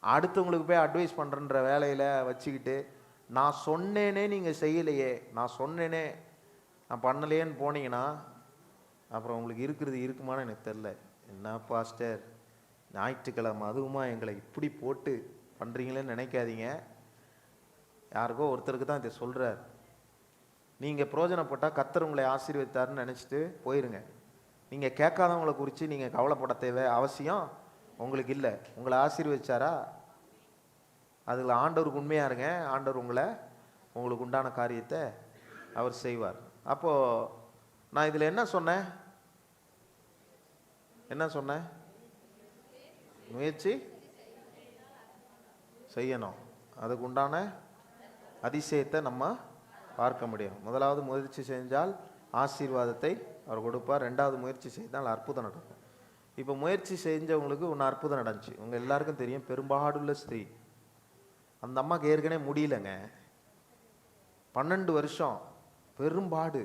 அடுத்தவங்களுக்கு போய் அட்வைஸ் பண்ணுறன்ற வேலையில் வச்சுக்கிட்டு, நான் சொன்னேனே நீங்கள் செய்யலையே, நான் சொன்னேனே நான் பண்ணலையேன்னு போனீங்கன்னா அப்புறம் உங்களுக்கு இருக்கிறது இருக்குமான்னு எனக்கு தெரில. என்ன பாஸ்டர், ஞாயிற்றுக்கிழமை அதுவுமா எங்களை இப்படி போட்டு பண்ணுறீங்களேன்னு நினைக்காதீங்க. யாருக்கோ ஒருத்தருக்கு தான் இதை சொல்கிறார். நீங்கள் பிரயோஜனப்பட்டால் கர்த்தர் உங்களை ஆசீர்வதித்தாருன்னு நினச்சிட்டு போயிருங்க. நீங்கள் கேட்காதவங்களை குறித்து நீங்கள் கவலைப்பட தேவை அவசியம் உங்களுக்கு இல்லை. உங்களை ஆசீர்வதிச்சாரா, அதில் ஆண்டவருக்கு உண்மையாக இருங்க. ஆண்டவர் உங்களுக்கு உண்டான காரியத்தை அவர் செய்வார். அப்போது நான் இதில் என்ன சொன்னேன், முயற்சி செய்யணும். அதுக்கு உண்டான அதிசயத்தை நம்ம பார்க்க முடியும். முதலாவது முயற்சி செஞ்சால் ஆசீர்வாதத்தை அவர் கொடுப்பார். 2வது முயற்சி செய்தால் அற்புதம் நடக்கும். இப்போ முயற்சி செஞ்சவங்களுக்கு ஒன்று அற்புதம் நடந்துச்சு. உங்கள் எல்லாருக்கும் தெரியும், பெரும்பாடுள்ள ஸ்திரீ. அந்த அம்மாவுக்கு ஏற்கனவே முடியலங்க, 12 வருஷம் பெரும்பாடு.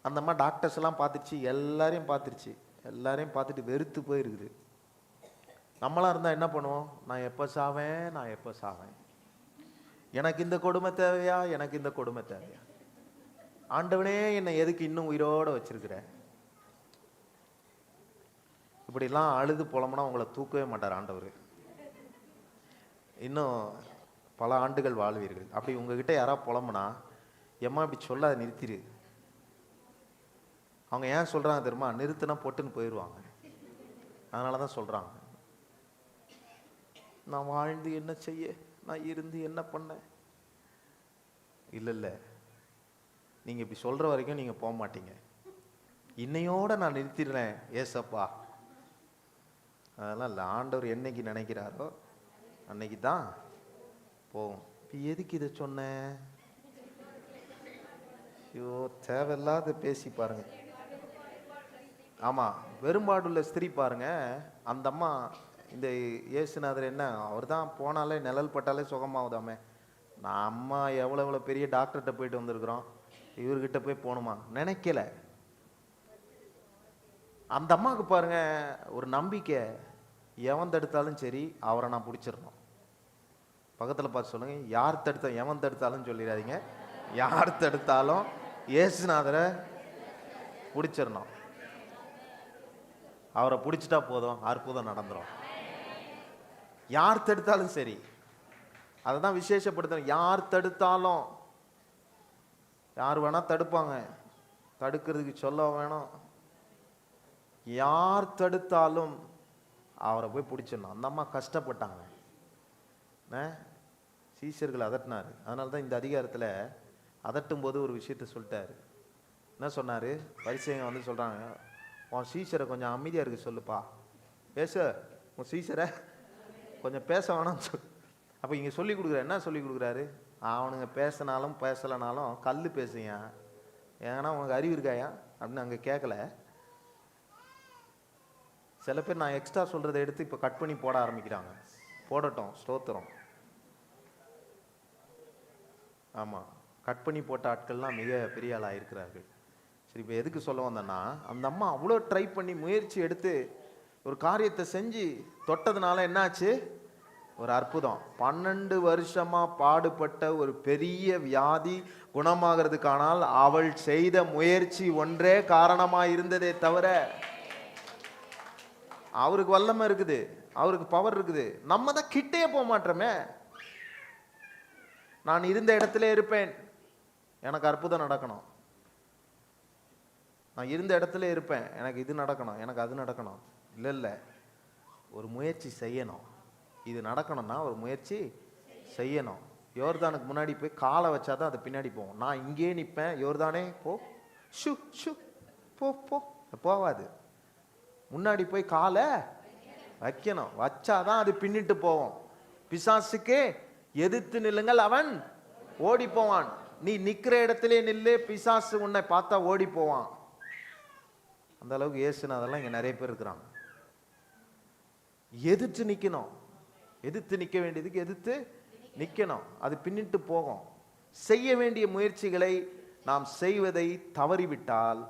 அந்த அம்மா டாக்டர்ஸ் எல்லாம் பார்த்துருச்சு, எல்லாரையும் பார்த்துட்டு வெறுத்து போயிருக்குது. நம்மளாம் இருந்தால் என்ன பண்ணுவோம், நான் எப்போ சாவேன், எனக்கு இந்த கொடுமை தேவையா, ஆண்டவனே என்னை எதுக்கு இன்னும் உயிரோடு வச்சிருக்கிற. இப்படிலாம் அழுது புலம்புனா உங்களை தூக்கவே மாட்டார் ஆண்டவர். இன்னும் பல ஆண்டுகள் வாழ்வீர்கள். அப்படி உங்ககிட்ட யாராவது புலம்புனா, எம்மா இப்படி சொல்லாத, நிறுத்திடு. அவங்க ஏன் சொல்கிறாங்க தெரியுமா, நிறுத்தினா பொட்டுன்னு போயிடுவாங்க. அதனால தான் சொல்கிறாங்க, நான் வாழ்ந்து என்ன செய்ய, நான் இருந்து என்ன பண்ணேன். இல்லை, நீங்கள் இப்படி சொல்கிற வரைக்கும் நீங்கள் போக மாட்டீங்க. இன்னையோட நான் நிறுத்திடுறேன் ஏசப்பா, அதெல்லாம் இல்லை. ஆண்டவர் என்னைக்கு நினைக்கிறாரோ அன்னைக்கு தான் போகும். இப்போ எதுக்கு இதை சொன்னேன், ஐயோ தேவையில்லாத பேசி பாருங்க. ஆமாம், பெரும்பாடுள்ள ஸ்திரீ பாருங்க. அந்த அம்மா, இந்த இயேசுநாதர் என்ன, அவர் தான் போனாலே நிழல் பட்டாலே சுகமாகுதாமே. நம்ம எவ்வளோ பெரிய டாக்டர்கிட்ட போயிட்டு வந்திருக்கிறோம், இவர்கிட்ட போய் போகணுமா நினைக்கல. அந்த அம்மாவுக்கு பாருங்க ஒரு நம்பிக்கை, எவன் தடுத்தாலும் சரி அவரை நான் பிடிச்சிடணும். பக்கத்தில் பார்த்து சொல்லுங்க, யார் தடுத்தா, எவன் தடுத்தாலும் சொல்லிடாதீங்க, யார் தடுத்தாலும் இயேசுநாதரை பிடிச்சிடணும். அவரை பிடிச்சிட்டா போதும், அற்புதம் நடந்துடும். யார் தடுத்தாலும் சரி, அதை தான் விசேஷப்படுத்தணும். யார் தடுத்தாலும், யார் வேணா தடுப்பாங்க, தடுக்கிறதுக்கு சொல்ல வேணும், யார் தடுத்தாலும் அவரை போய் பிடிச்சிடணும். அந்த அம்மா கஷ்டப்பட்டாங்க, சீஷர்கள் அதட்டினாரு. அதனால தான் இந்த அதிகாரத்தில் அதட்டும் போது ஒரு விஷயத்த சொல்லிட்டாரு. என்ன சொன்னார்? பரிசேயங்க வந்து சொல்கிறாங்க, உன் சீஷரை கொஞ்சம் அமைதியாக இருக்க சொல்லுப்பா, பேச உன் சீஷரை கொஞ்சம் பேச வேணாம்னு சொல். அப்போ இங்கே சொல்லி கொடுக்குறாரு. என்ன சொல்லி கொடுக்குறாரு? அவனுங்க பேசினாலும் பேசலைனாலும் கல் பேசுங்க, ஏன்னா உனக்கு அறிவு இருக்காயா அப்படின்னு அங்கே கேட்கல. சில பேர் நான் எக்ஸ்ட்ரா சொல்கிறத எடுத்து இப்போ கட் பண்ணி போட ஆரம்பிக்கிறாங்க. போடட்டும், ஸ்தோத்திரம். ஆமாம், கட் பண்ணி போட்ட ஆட்கள்லாம் மிக பெரிய ஆளாக இருக்கிறார்கள். சரி, இப்போ எதுக்கு சொல்ல வந்தேன்னா, அந்த அம்மா அவ்வளோ ட்ரை பண்ணி முயற்சி எடுத்து ஒரு காரியத்தை செஞ்சு தொட்டதுனால என்னாச்சு? ஒரு அற்புதம். 12 வருஷமா பாடுபட்ட ஒரு பெரிய வியாதி குணமாகிறதுக்கானால் அவள் செய்த முயற்சி ஒன்றே காரணமா இருந்ததே தவிர, அவருக்கு வல்லமை இருக்குது, அவருக்கு பவர் இருக்குது, நம்ம தான் கிட்டே போக மாட்டோமே. நான் இருந்த இடத்துல இருப்பேன், எனக்கு அற்புதம் நடக்கணும். நான் இருந்த இடத்துல இருப்பேன், எனக்கு இது நடக்கணும், எனக்கு அது நடக்கணும். இல்லை இல்லை, ஒரு முயற்சி செய்யணும். இது நடக்கணும்னா ஒரு முயற்சி செய்யணும். யோர்தானுக்கு முன்னாடி போய் காலை வச்சாதான் அது பின்னாடி போகும். நான் இங்கே நிற்பேன், யோர்தானே போ ஷு ஷு போ போ, போவாது. முன்னாடி போய் காலை வைக்கணும், வச்சாதான் அது பின்னிட்டு போவோம். பிசாசுக்கே எதிர்த்து நில்லுங்கள், அவன் ஓடி போவான். நீ நிக்கிற இடத்திலே நில்லு, பிசாசு உன்னை பார்த்தா ஓடி போவான். அந்த அளவுக்கு ஏசுனதெல்லாம் இங்க நிறைய பேர் இருக்கிறாங்க. எதிர்த்து நிக்கணும், எதிர்த்து நிக்க வேண்டியதுக்கு எதிர்த்து நிக்கணும், அது பின்னிட்டு போகும். செய்ய வேண்டிய முயற்சிகளை நாம் செய்வதை தவறிவிட்டால்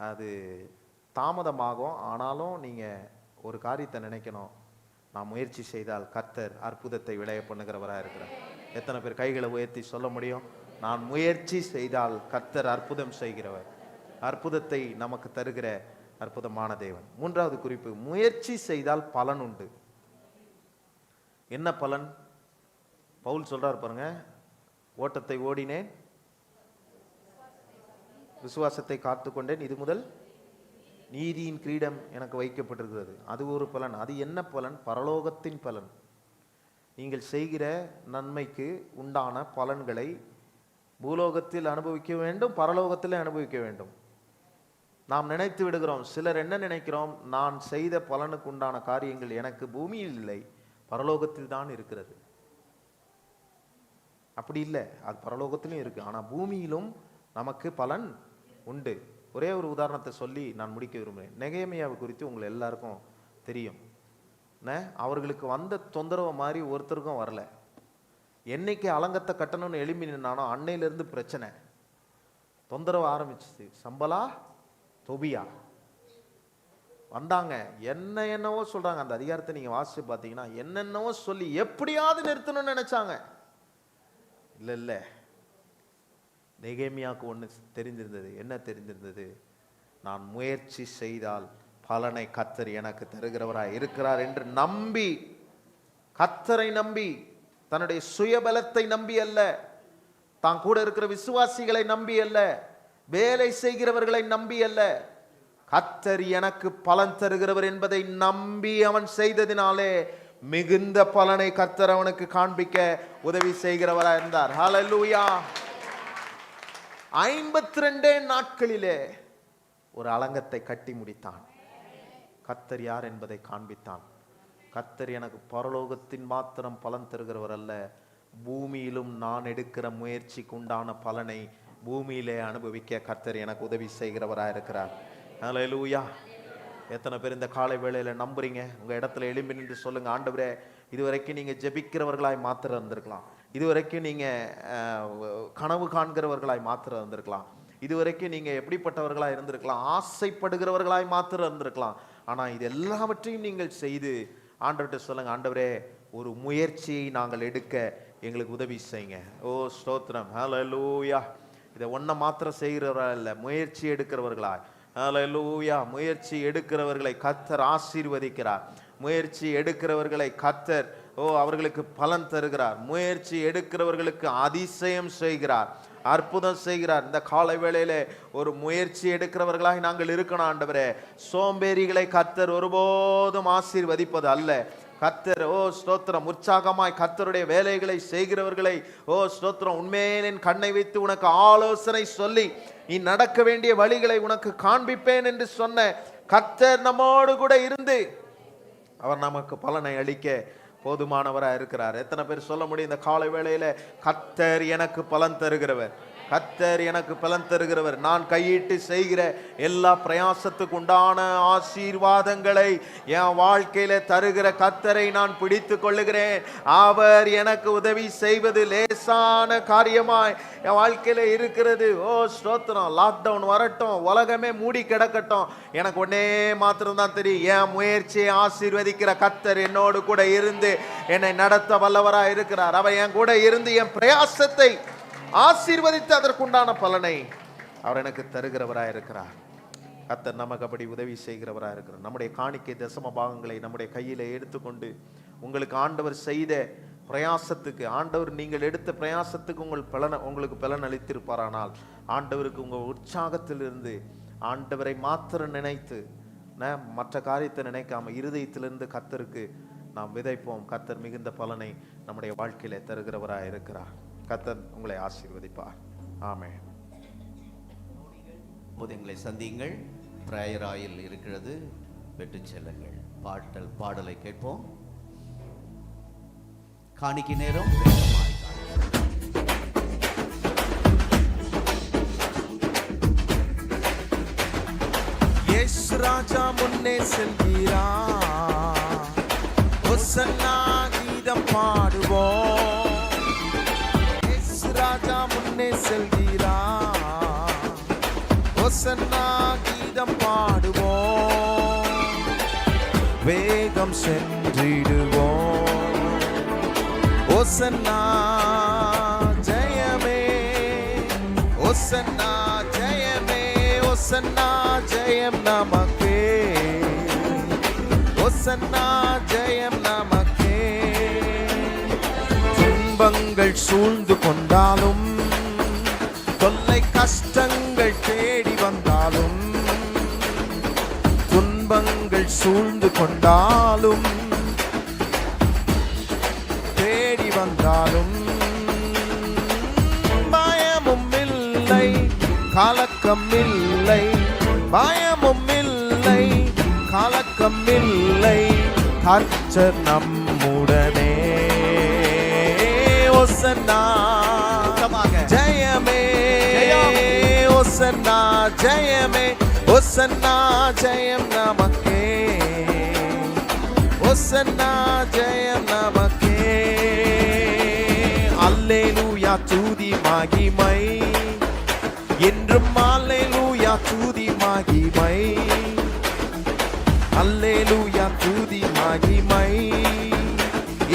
அது தாமதமாகும். ஆனாலும் நீங்க ஒரு காரியத்தை நினைக்கணும், நான் முயற்சி செய்தால் கர்த்தர் அற்புதத்தை விளைய பண்ணுகிறவராக இருக்கிறார். எத்தனை பேர் கைகளை உயர்த்தி சொல்ல முடியும்? நான் முயற்சி செய்தால் கர்த்தர் அற்புதம் செய்கிறவர், அற்புதத்தை நமக்கு தருகிற அற்புதமான தேவன். மூன்றாவது குறிப்பு, முயற்சி செய்தால் பலன் உண்டு. என்ன பலன்? பவுல் சொல்றார் பாருங்க, ஓட்டத்தை ஓடினேன், விசுவாசத்தை காத்துக்கொண்டேன், இது முதல் நீதியின் கிரீடம் எனக்கு வைக்கப்பட்டிருக்கிறது. அது ஒரு பலன். அது என்ன பலன்? பரலோகத்தின் பலன். நீங்கள் செய்கிற நன்மைக்கு உண்டான பலன்களை பூலோகத்தில் அனுபவிக்க வேண்டும், பரலோகத்தில் அனுபவிக்க வேண்டும். நாம் நினைத்து விடுகிறோம், சிலர் என்ன நினைக்கிறோம், நான் செய்த பலனுக்கு உண்டான காரியங்கள் எனக்கு பூமியில் இல்லை, பரலோகத்தில் தான் இருக்கிறது. அப்படி இல்லை, அது பரலோகத்திலும் இருக்கு. ஆனால் பூமியிலும் நமக்கு பலன் உண்டு. ஒரே ஒரு உதாரணத்தை சொல்லி நான் முடிக்க விரும்புகிறேன். நெகேமியாவை குறித்து உங்களை எல்லாருக்கும் தெரியும். அவர்களுக்கு வந்த தொந்தரவு மாதிரி ஒருத்தருக்கும் வரல. என்னைக்கு அலங்கத்தை கட்டணும்னு எழுப்பி நின்னானோ அன்னையிலிருந்து பிரச்சனை, தொந்தரவு ஆரம்பிச்சிச்சு. சம்பலா தொபியா வந்தாங்க, என்னவோ சொல்றாங்க. அந்த அதிகாரத்தை நீங்க வாசிச்சு பார்த்தீங்கன்னா என்னென்னவோ சொல்லி எப்படியாவது நிறுத்தணும்னு நினைச்சாங்க. இல்ல இல்ல, நெகேமியாவுக்கு ஒன்று தெரிஞ்சிருந்தது. என்ன தெரிஞ்சிருந்தது? நான் முயற்சி செய்தால் பலனை கர்த்தர் எனக்கு தருகிறவராய் இருக்கிறார் என்று நம்பி, கர்த்தரை நம்பி, தன்னுடைய சுயபலத்தை நம்பி அல்ல, தான் கூட இருக்கிற விசுவாசிகளை நம்பி அல்ல, வேலை செய்கிறவர்களை நம்பி அல்ல, கர்த்தர் எனக்கு பலன் தருகிறவர் என்பதை நம்பி அவன் செய்ததினாலே மிகுந்த பலனை கர்த்தர் அவனுக்கு காண்பிக்க உதவி செய்கிறவராய் இருந்தார். ஹல்லேலூயா. 52 நாட்களிலே ஒரு அலங்கத்தை கட்டி முடித்தான். கர்த்தர் யார் என்பதை காண்பித்தான். கர்த்தர் எனக்கு பரலோகத்தின் மாத்திரம் பலன் தருகிறவர் அல்ல, பூமியிலும் நான் எடுக்கிற முயற்சிக்கு உண்டான பலனை பூமியிலே அனுபவிக்க கர்த்தர் எனக்கு உதவி செய்கிறவராக இருக்கிறார். ஹல்லேலூயா. எத்தனை பேர் இந்த காலை வேளையில நம்புறீங்க? உங்க இடத்துல எழும்பி நின்று சொல்லுங்க, ஆண்டவரே, இதுவரைக்கும் நீங்க ஜெபிக்கிறவர்களாய் மாத்திரம் இருந்திருக்கலாம், இதுவரைக்கும் நீங்க கனவு காண்கிறவர்களாய் மாத்திரம் இருந்திருக்கலாம், இதுவரைக்கும் நீங்க எப்படிப்பட்டவர்களாய் இருந்திருக்கலாம், ஆசைப்படுகிறவர்களாய் மாத்திரம் இருந்திருக்கலாம். ஆனா இது எல்லாவற்றையும் நீங்கள் செய்து ஆண்டவர்கிட்ட சொல்லுங்க, ஆண்டவரே, ஒரு முயற்சியை நாங்கள் எடுக்க எங்களுக்கு உதவி செய்யுங்க. ஓ ஸ்தோத்திரம். ஹல்லேலூயா. இதை ஒன்ன மாத்திரம் செய்கிறவர்களா இல்ல, முயற்சி எடுக்கிறவர்களாய். ஹல்லேலூயா. முயற்சி எடுக்கிறவர்களை கர்த்தர் ஆசீர்வதிக்கிறார். முயற்சி எடுக்கிறவர்களை கர்த்தர் அவர்களுக்கு பலன் தருகிறார். முயற்சி எடுக்கிறவர்களுக்கு அதிசயம் செய்கிறார். அற்புதம் செய்கிறார். இந்த காலை வேளையிலே ஒரு முயற்சி எடுக்கிறவர்களாய் நாங்கள் இருக்கணும் ஆண்டவரே. சோம்பேறிகளை கர்த்தர் ஒருபோதும் ஆசீர்வதிப்பது அல்ல. கர்த்தர் ஸ்தோத்திரம் உற்சாகமாய் கர்த்தருடைய வேலைகளை செய்கிறவர்களை ஸ்தோத்திரம் உண்மையின் கண்ணை வைத்து உனக்கு ஆலோசனை சொல்லி நீ நடக்க வேண்டிய வழிகளை உனக்கு காண்பிப்பேன் என்று சொன்ன கர்த்தர் நம்மோடு கூட இருந்து அவர் நமக்கு பலனை அளிக்க போதுமானவராக இருக்கிறார். எத்தனை பேர் சொல்ல முடியும் இந்த காலை வேளையில, கர்த்தர் எனக்கு பலன் தருகிறவர், கர்த்தர் எனக்கு பலன் தருகிறவர். நான் கையிட்டு செய்கிற எல்லா பிரயாசத்துக்கு உண்டான ஆசீர்வாதங்களை என் வாழ்க்கையில தருகிற கர்த்தரை நான் பிடித்து கொள்ளுகிறேன். அவர் எனக்கு உதவி செய்வது லேசான காரியமாய் என் வாழ்க்கையில இருக்கிறது. ஸ்தோத்திரம். லாக்டவுன் வரட்டும், உலகமே மூடி கிடக்கட்டும், எனக்கு ஒன்னே மாத்திரம் தான் தெரியும், என் முயற்சியை ஆசீர்வதிக்கிற கர்த்தர் என்னோடு கூட இருந்து என்னை நடத்த வல்லவராய் இருக்கிறார். அவர் என் கூட இருந்து என் பிரயாசத்தை ஆசீர்வதித்து அதற்குண்டான பலனை அவர் எனக்கு தருகிறவராக இருக்கிறார். கர்த்தர் நமக்கு அப்படி உதவி செய்கிறவராக இருக்கிறார். நம்முடைய காணிக்கை தசம பாகங்களை நம்முடைய கையில எடுத்துக்கொண்டு உங்களுக்கு ஆண்டவர் செய்த பிரயாசத்துக்கு, ஆண்டவர் நீங்கள் எடுத்த பிரயாசத்துக்கு உங்களுக்கு பலன் அளித்திருப்பாரானால், ஆண்டவருக்கு உங்கள் உற்சாகத்திலிருந்து ஆண்டவரை மாத்திரம் நினைத்து மற்ற காரியத்தை நினைக்காம இருதயத்திலிருந்து கர்த்தருக்கு நாம் விதைப்போம். கர்த்தர் மிகுந்த பலனை நம்முடைய வாழ்க்கையில தருகிறவராக இருக்கிறார். கர்த்தர் உங்களை ஆசீர்வதிப்பார். ஆமென். எங்களை சந்தியுங்கள். பிரேயர் ஆயில் இருக்கிறது, பெற்று செல்லுங்கள். பாடலை கேட்போம். காணிக்கை நேரம். இயேசு ராஜா முன்னே செல்கிறார், ஹோசன்னா கீதம் பாடுவோம். ராஜா முன்னே செல்கிறார், ஹோசன்னா கீதம் பாடுவோம். வேகம் சென்றிடுவோம். ஹோசன்னா ஜெயமே, ஹோசன்னா ஜெயமே, ஹோசன்னா ஜெயம் நமக்கே, ஹோசன்னா ஜெயம் நமக்கே. துன்பங்கள் சூழ்ந்து கொண்டாலும், தொல்லை கஷ்டங்கள் தேடி வந்தாலும், துன்பங்கள் சூழ்ந்து கொண்டாலும் தேடி வந்தாலும், பயமும் இல்லை கலக்கம் இல்லை, பயமும் இல்லை கலக்கம் இல்லை, கர்த்தர் நம்முடனே. ஹோசன்னா ஜெயமே, ஹோசன்னா ஜெயமே, ஹோசன்னா ஜெயம் நமக்கே, ஹோசன்னா ஜெயம் நமக்கே. அல்லேலூயா துதி மகிமை என்றும், அல்லேலூயா துதி மகிமை, அல்லேலூயா துதி மகிமை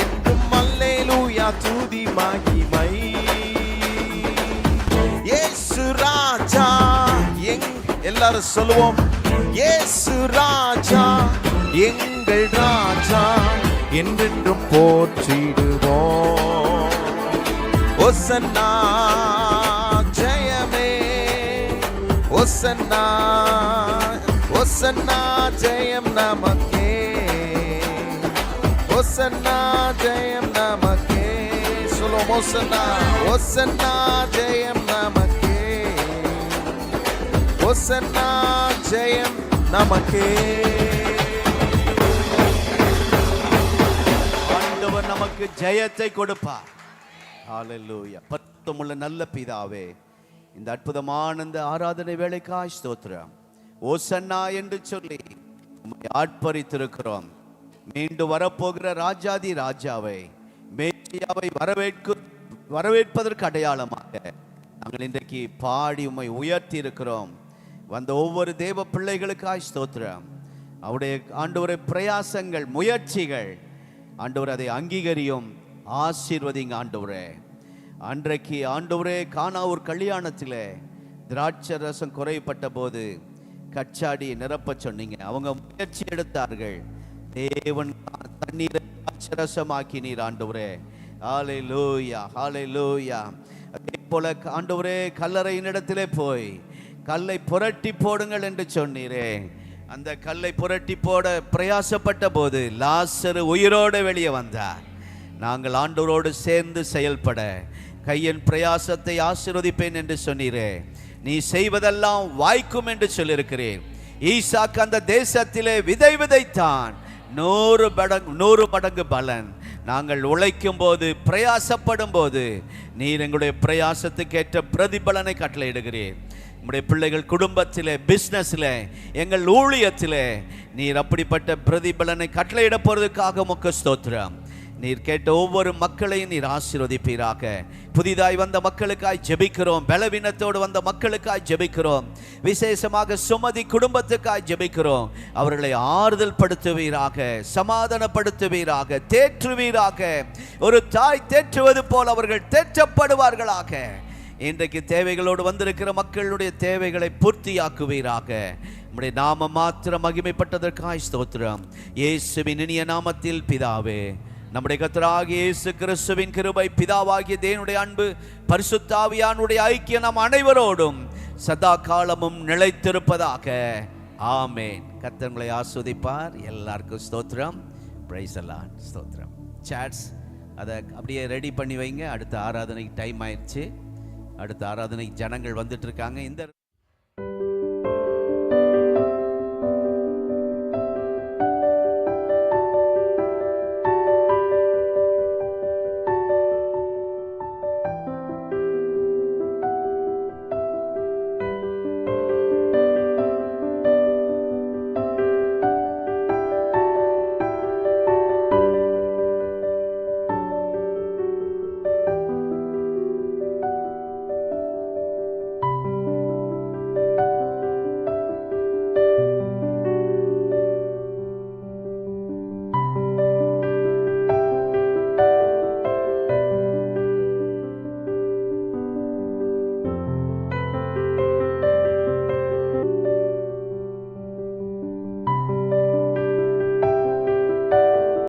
என்றும், அல்லேலூயா துதி மகிமை. இயேசு ராஜா எல்லாரும் சொல்லுவோம், இயேசு ராஜா எங்கள் ராஜா என்றென்றும் போற்றிடுவோம். ஹோசன்னா ஜெயமே, ஹோசன்னா, ஹோசன்னா ஜெயம் நமக்கே, ஹோசன்னா ஜெயம் நமக்கே. சொல்லுவோம், ஹோசன்னா, ஹோசன்னா ஜெயம் நமக்கே, ஹோசன்னா ஜெயம் நமக்கே. ஆண்டவர் நமக்கு ஜெயத்தை கொடுப்பார். ஹல்லேலூயா. பரிசுத்தமுள்ள நல்ல பிதாவே, இந்த அற்புதமான இந்த ஆராதனை வேளைக்காய் ஸ்தோத்திரம். ஓசன்னா என்று சொல்லி உம்மை ஆட்பரித்திருக்கிறோம். மீண்டும் வரப்போகிற ராஜாதி ராஜாவை, மேசியாவை வரவேற்பதற்கு அடையாளமாக நாங்கள் இன்றைக்கு பாடி உம்மை உயர்த்தி இருக்கிறோம். வந்த ஒவ்வொரு தேவ பிள்ளைகளுக்காய் ஸ்தோத்திரம். அவருடைய ஆண்டவரை பிரயாசங்கள், முயற்சிகள் ஆண்டவர் அதை அங்கீகரியும், ஆசீர்வதிங்க ஆண்டவரே. அன்றைக்கு ஆண்டவரே கானா ஒரு கல்யாணத்தில் திராட்சை ரசம் குறைப்பட்ட போது கச்சாடியை நிரப்ப சொன்னீங்க. அவங்க முயற்சி எடுத்தார்கள். தேவன் தண்ணீரை திராட்சை ரசமாக்கினீர் ஆண்டவரே. ஹல்லேலூயா, ஹல்லேலூயா. அதே போல ஆண்டவரே கல்லறையின் இடத்திலே போய் கல்லை புரட்டி போடுங்கள் என்று சொன்னீரே. அந்த கல்லை புரட்டி போட பிரயாசப்பட்ட போது லாசரு உயிரோடு வெளியே வந்தார். நாங்கள் ஆண்டவரோடு சேர்ந்து செயல்பட கையின் பிரயாசத்தை ஆசீர்வதிப்பேன் என்று சொன்னீரே. நீ செய்வதெல்லாம் வாய்க்கும் என்று சொல்லியிருக்கிறேன். ஈசாக்கு அந்த தேசத்திலே விதை விதைத்தான், 100 மடங்கு பலன். நாங்கள் உழைக்கும் போது பிரயாசப்படும் போது நீர் எங்களுடைய பிரயாசத்துக்கு ஏற்ற பிரதிபலனை கட்டளையிடுகிறீர். நம்முடைய பிள்ளைகள் குடும்பத்திலே, பிஸ்னஸில், எங்கள் ஊழியத்திலே நீர் அப்படிப்பட்ட பிரதிபலனை கட்டளையிட போறதுக்காக உமக்கு ஸ்தோத்திரம். நீர் கேட்ட ஒவ்வொரு மக்களையும் நீர் ஆசீர்வதிப்பீராக. புதிதாய் வந்த மக்களுக்காய் ஜெபிக்கிறோம், பலவீனத்தோடு வந்த மக்களுக்காய் ஜெபிக்கிறோம், விசேஷமாக சுமதி குடும்பத்துக்காய் ஜெபிக்கிறோம். அவர்களை ஆறுதல் படுத்துவீராக, சமாதானப்படுத்துவீராக, தேற்றுவீராக. ஒரு தாய் தேற்றுவது போல் அவர்கள் தேற்றப்படுவார்களாக. இன்றைக்கு தேவைகளோடு வந்திருக்கிற மக்களுடைய தேவைகளை பூர்த்தியாக்குவீராக. நம்முடைய நாம மாத்திரம் மகிமைப்பட்டதற்காய் ஸ்தோத்திரம். இயேசுவின் இனிய நாமத்தில் பிதாவே. நம்முடைய கர்த்தராகிய இயேசு கிறிஸ்துவின் கிருபை, பிதாவாகிய தேவனுடைய அன்பு, பரிசுத்த ஆவியானுடைய ஐக்கியம் நம் அனைவரோடும் சதா காலமும் நிலைத்திருப்பதாக. ஆமென். கர்த்தர் உங்களை ஆசீர்வதிப்பார். எல்லாருக்கும் ஸ்தோத்திரம். Praise the Lord. ஸ்தோத்திரம். சாட்ஸ் அதை அப்படியே ரெடி பண்ணி வைங்க. அடுத்த ஆராதனைக்கு டைம் ஆயிடுச்சு. அடுத்த ஆராதனைக்கு ஜனங்கள் வந்துட்டு இருக்காங்க. இந்த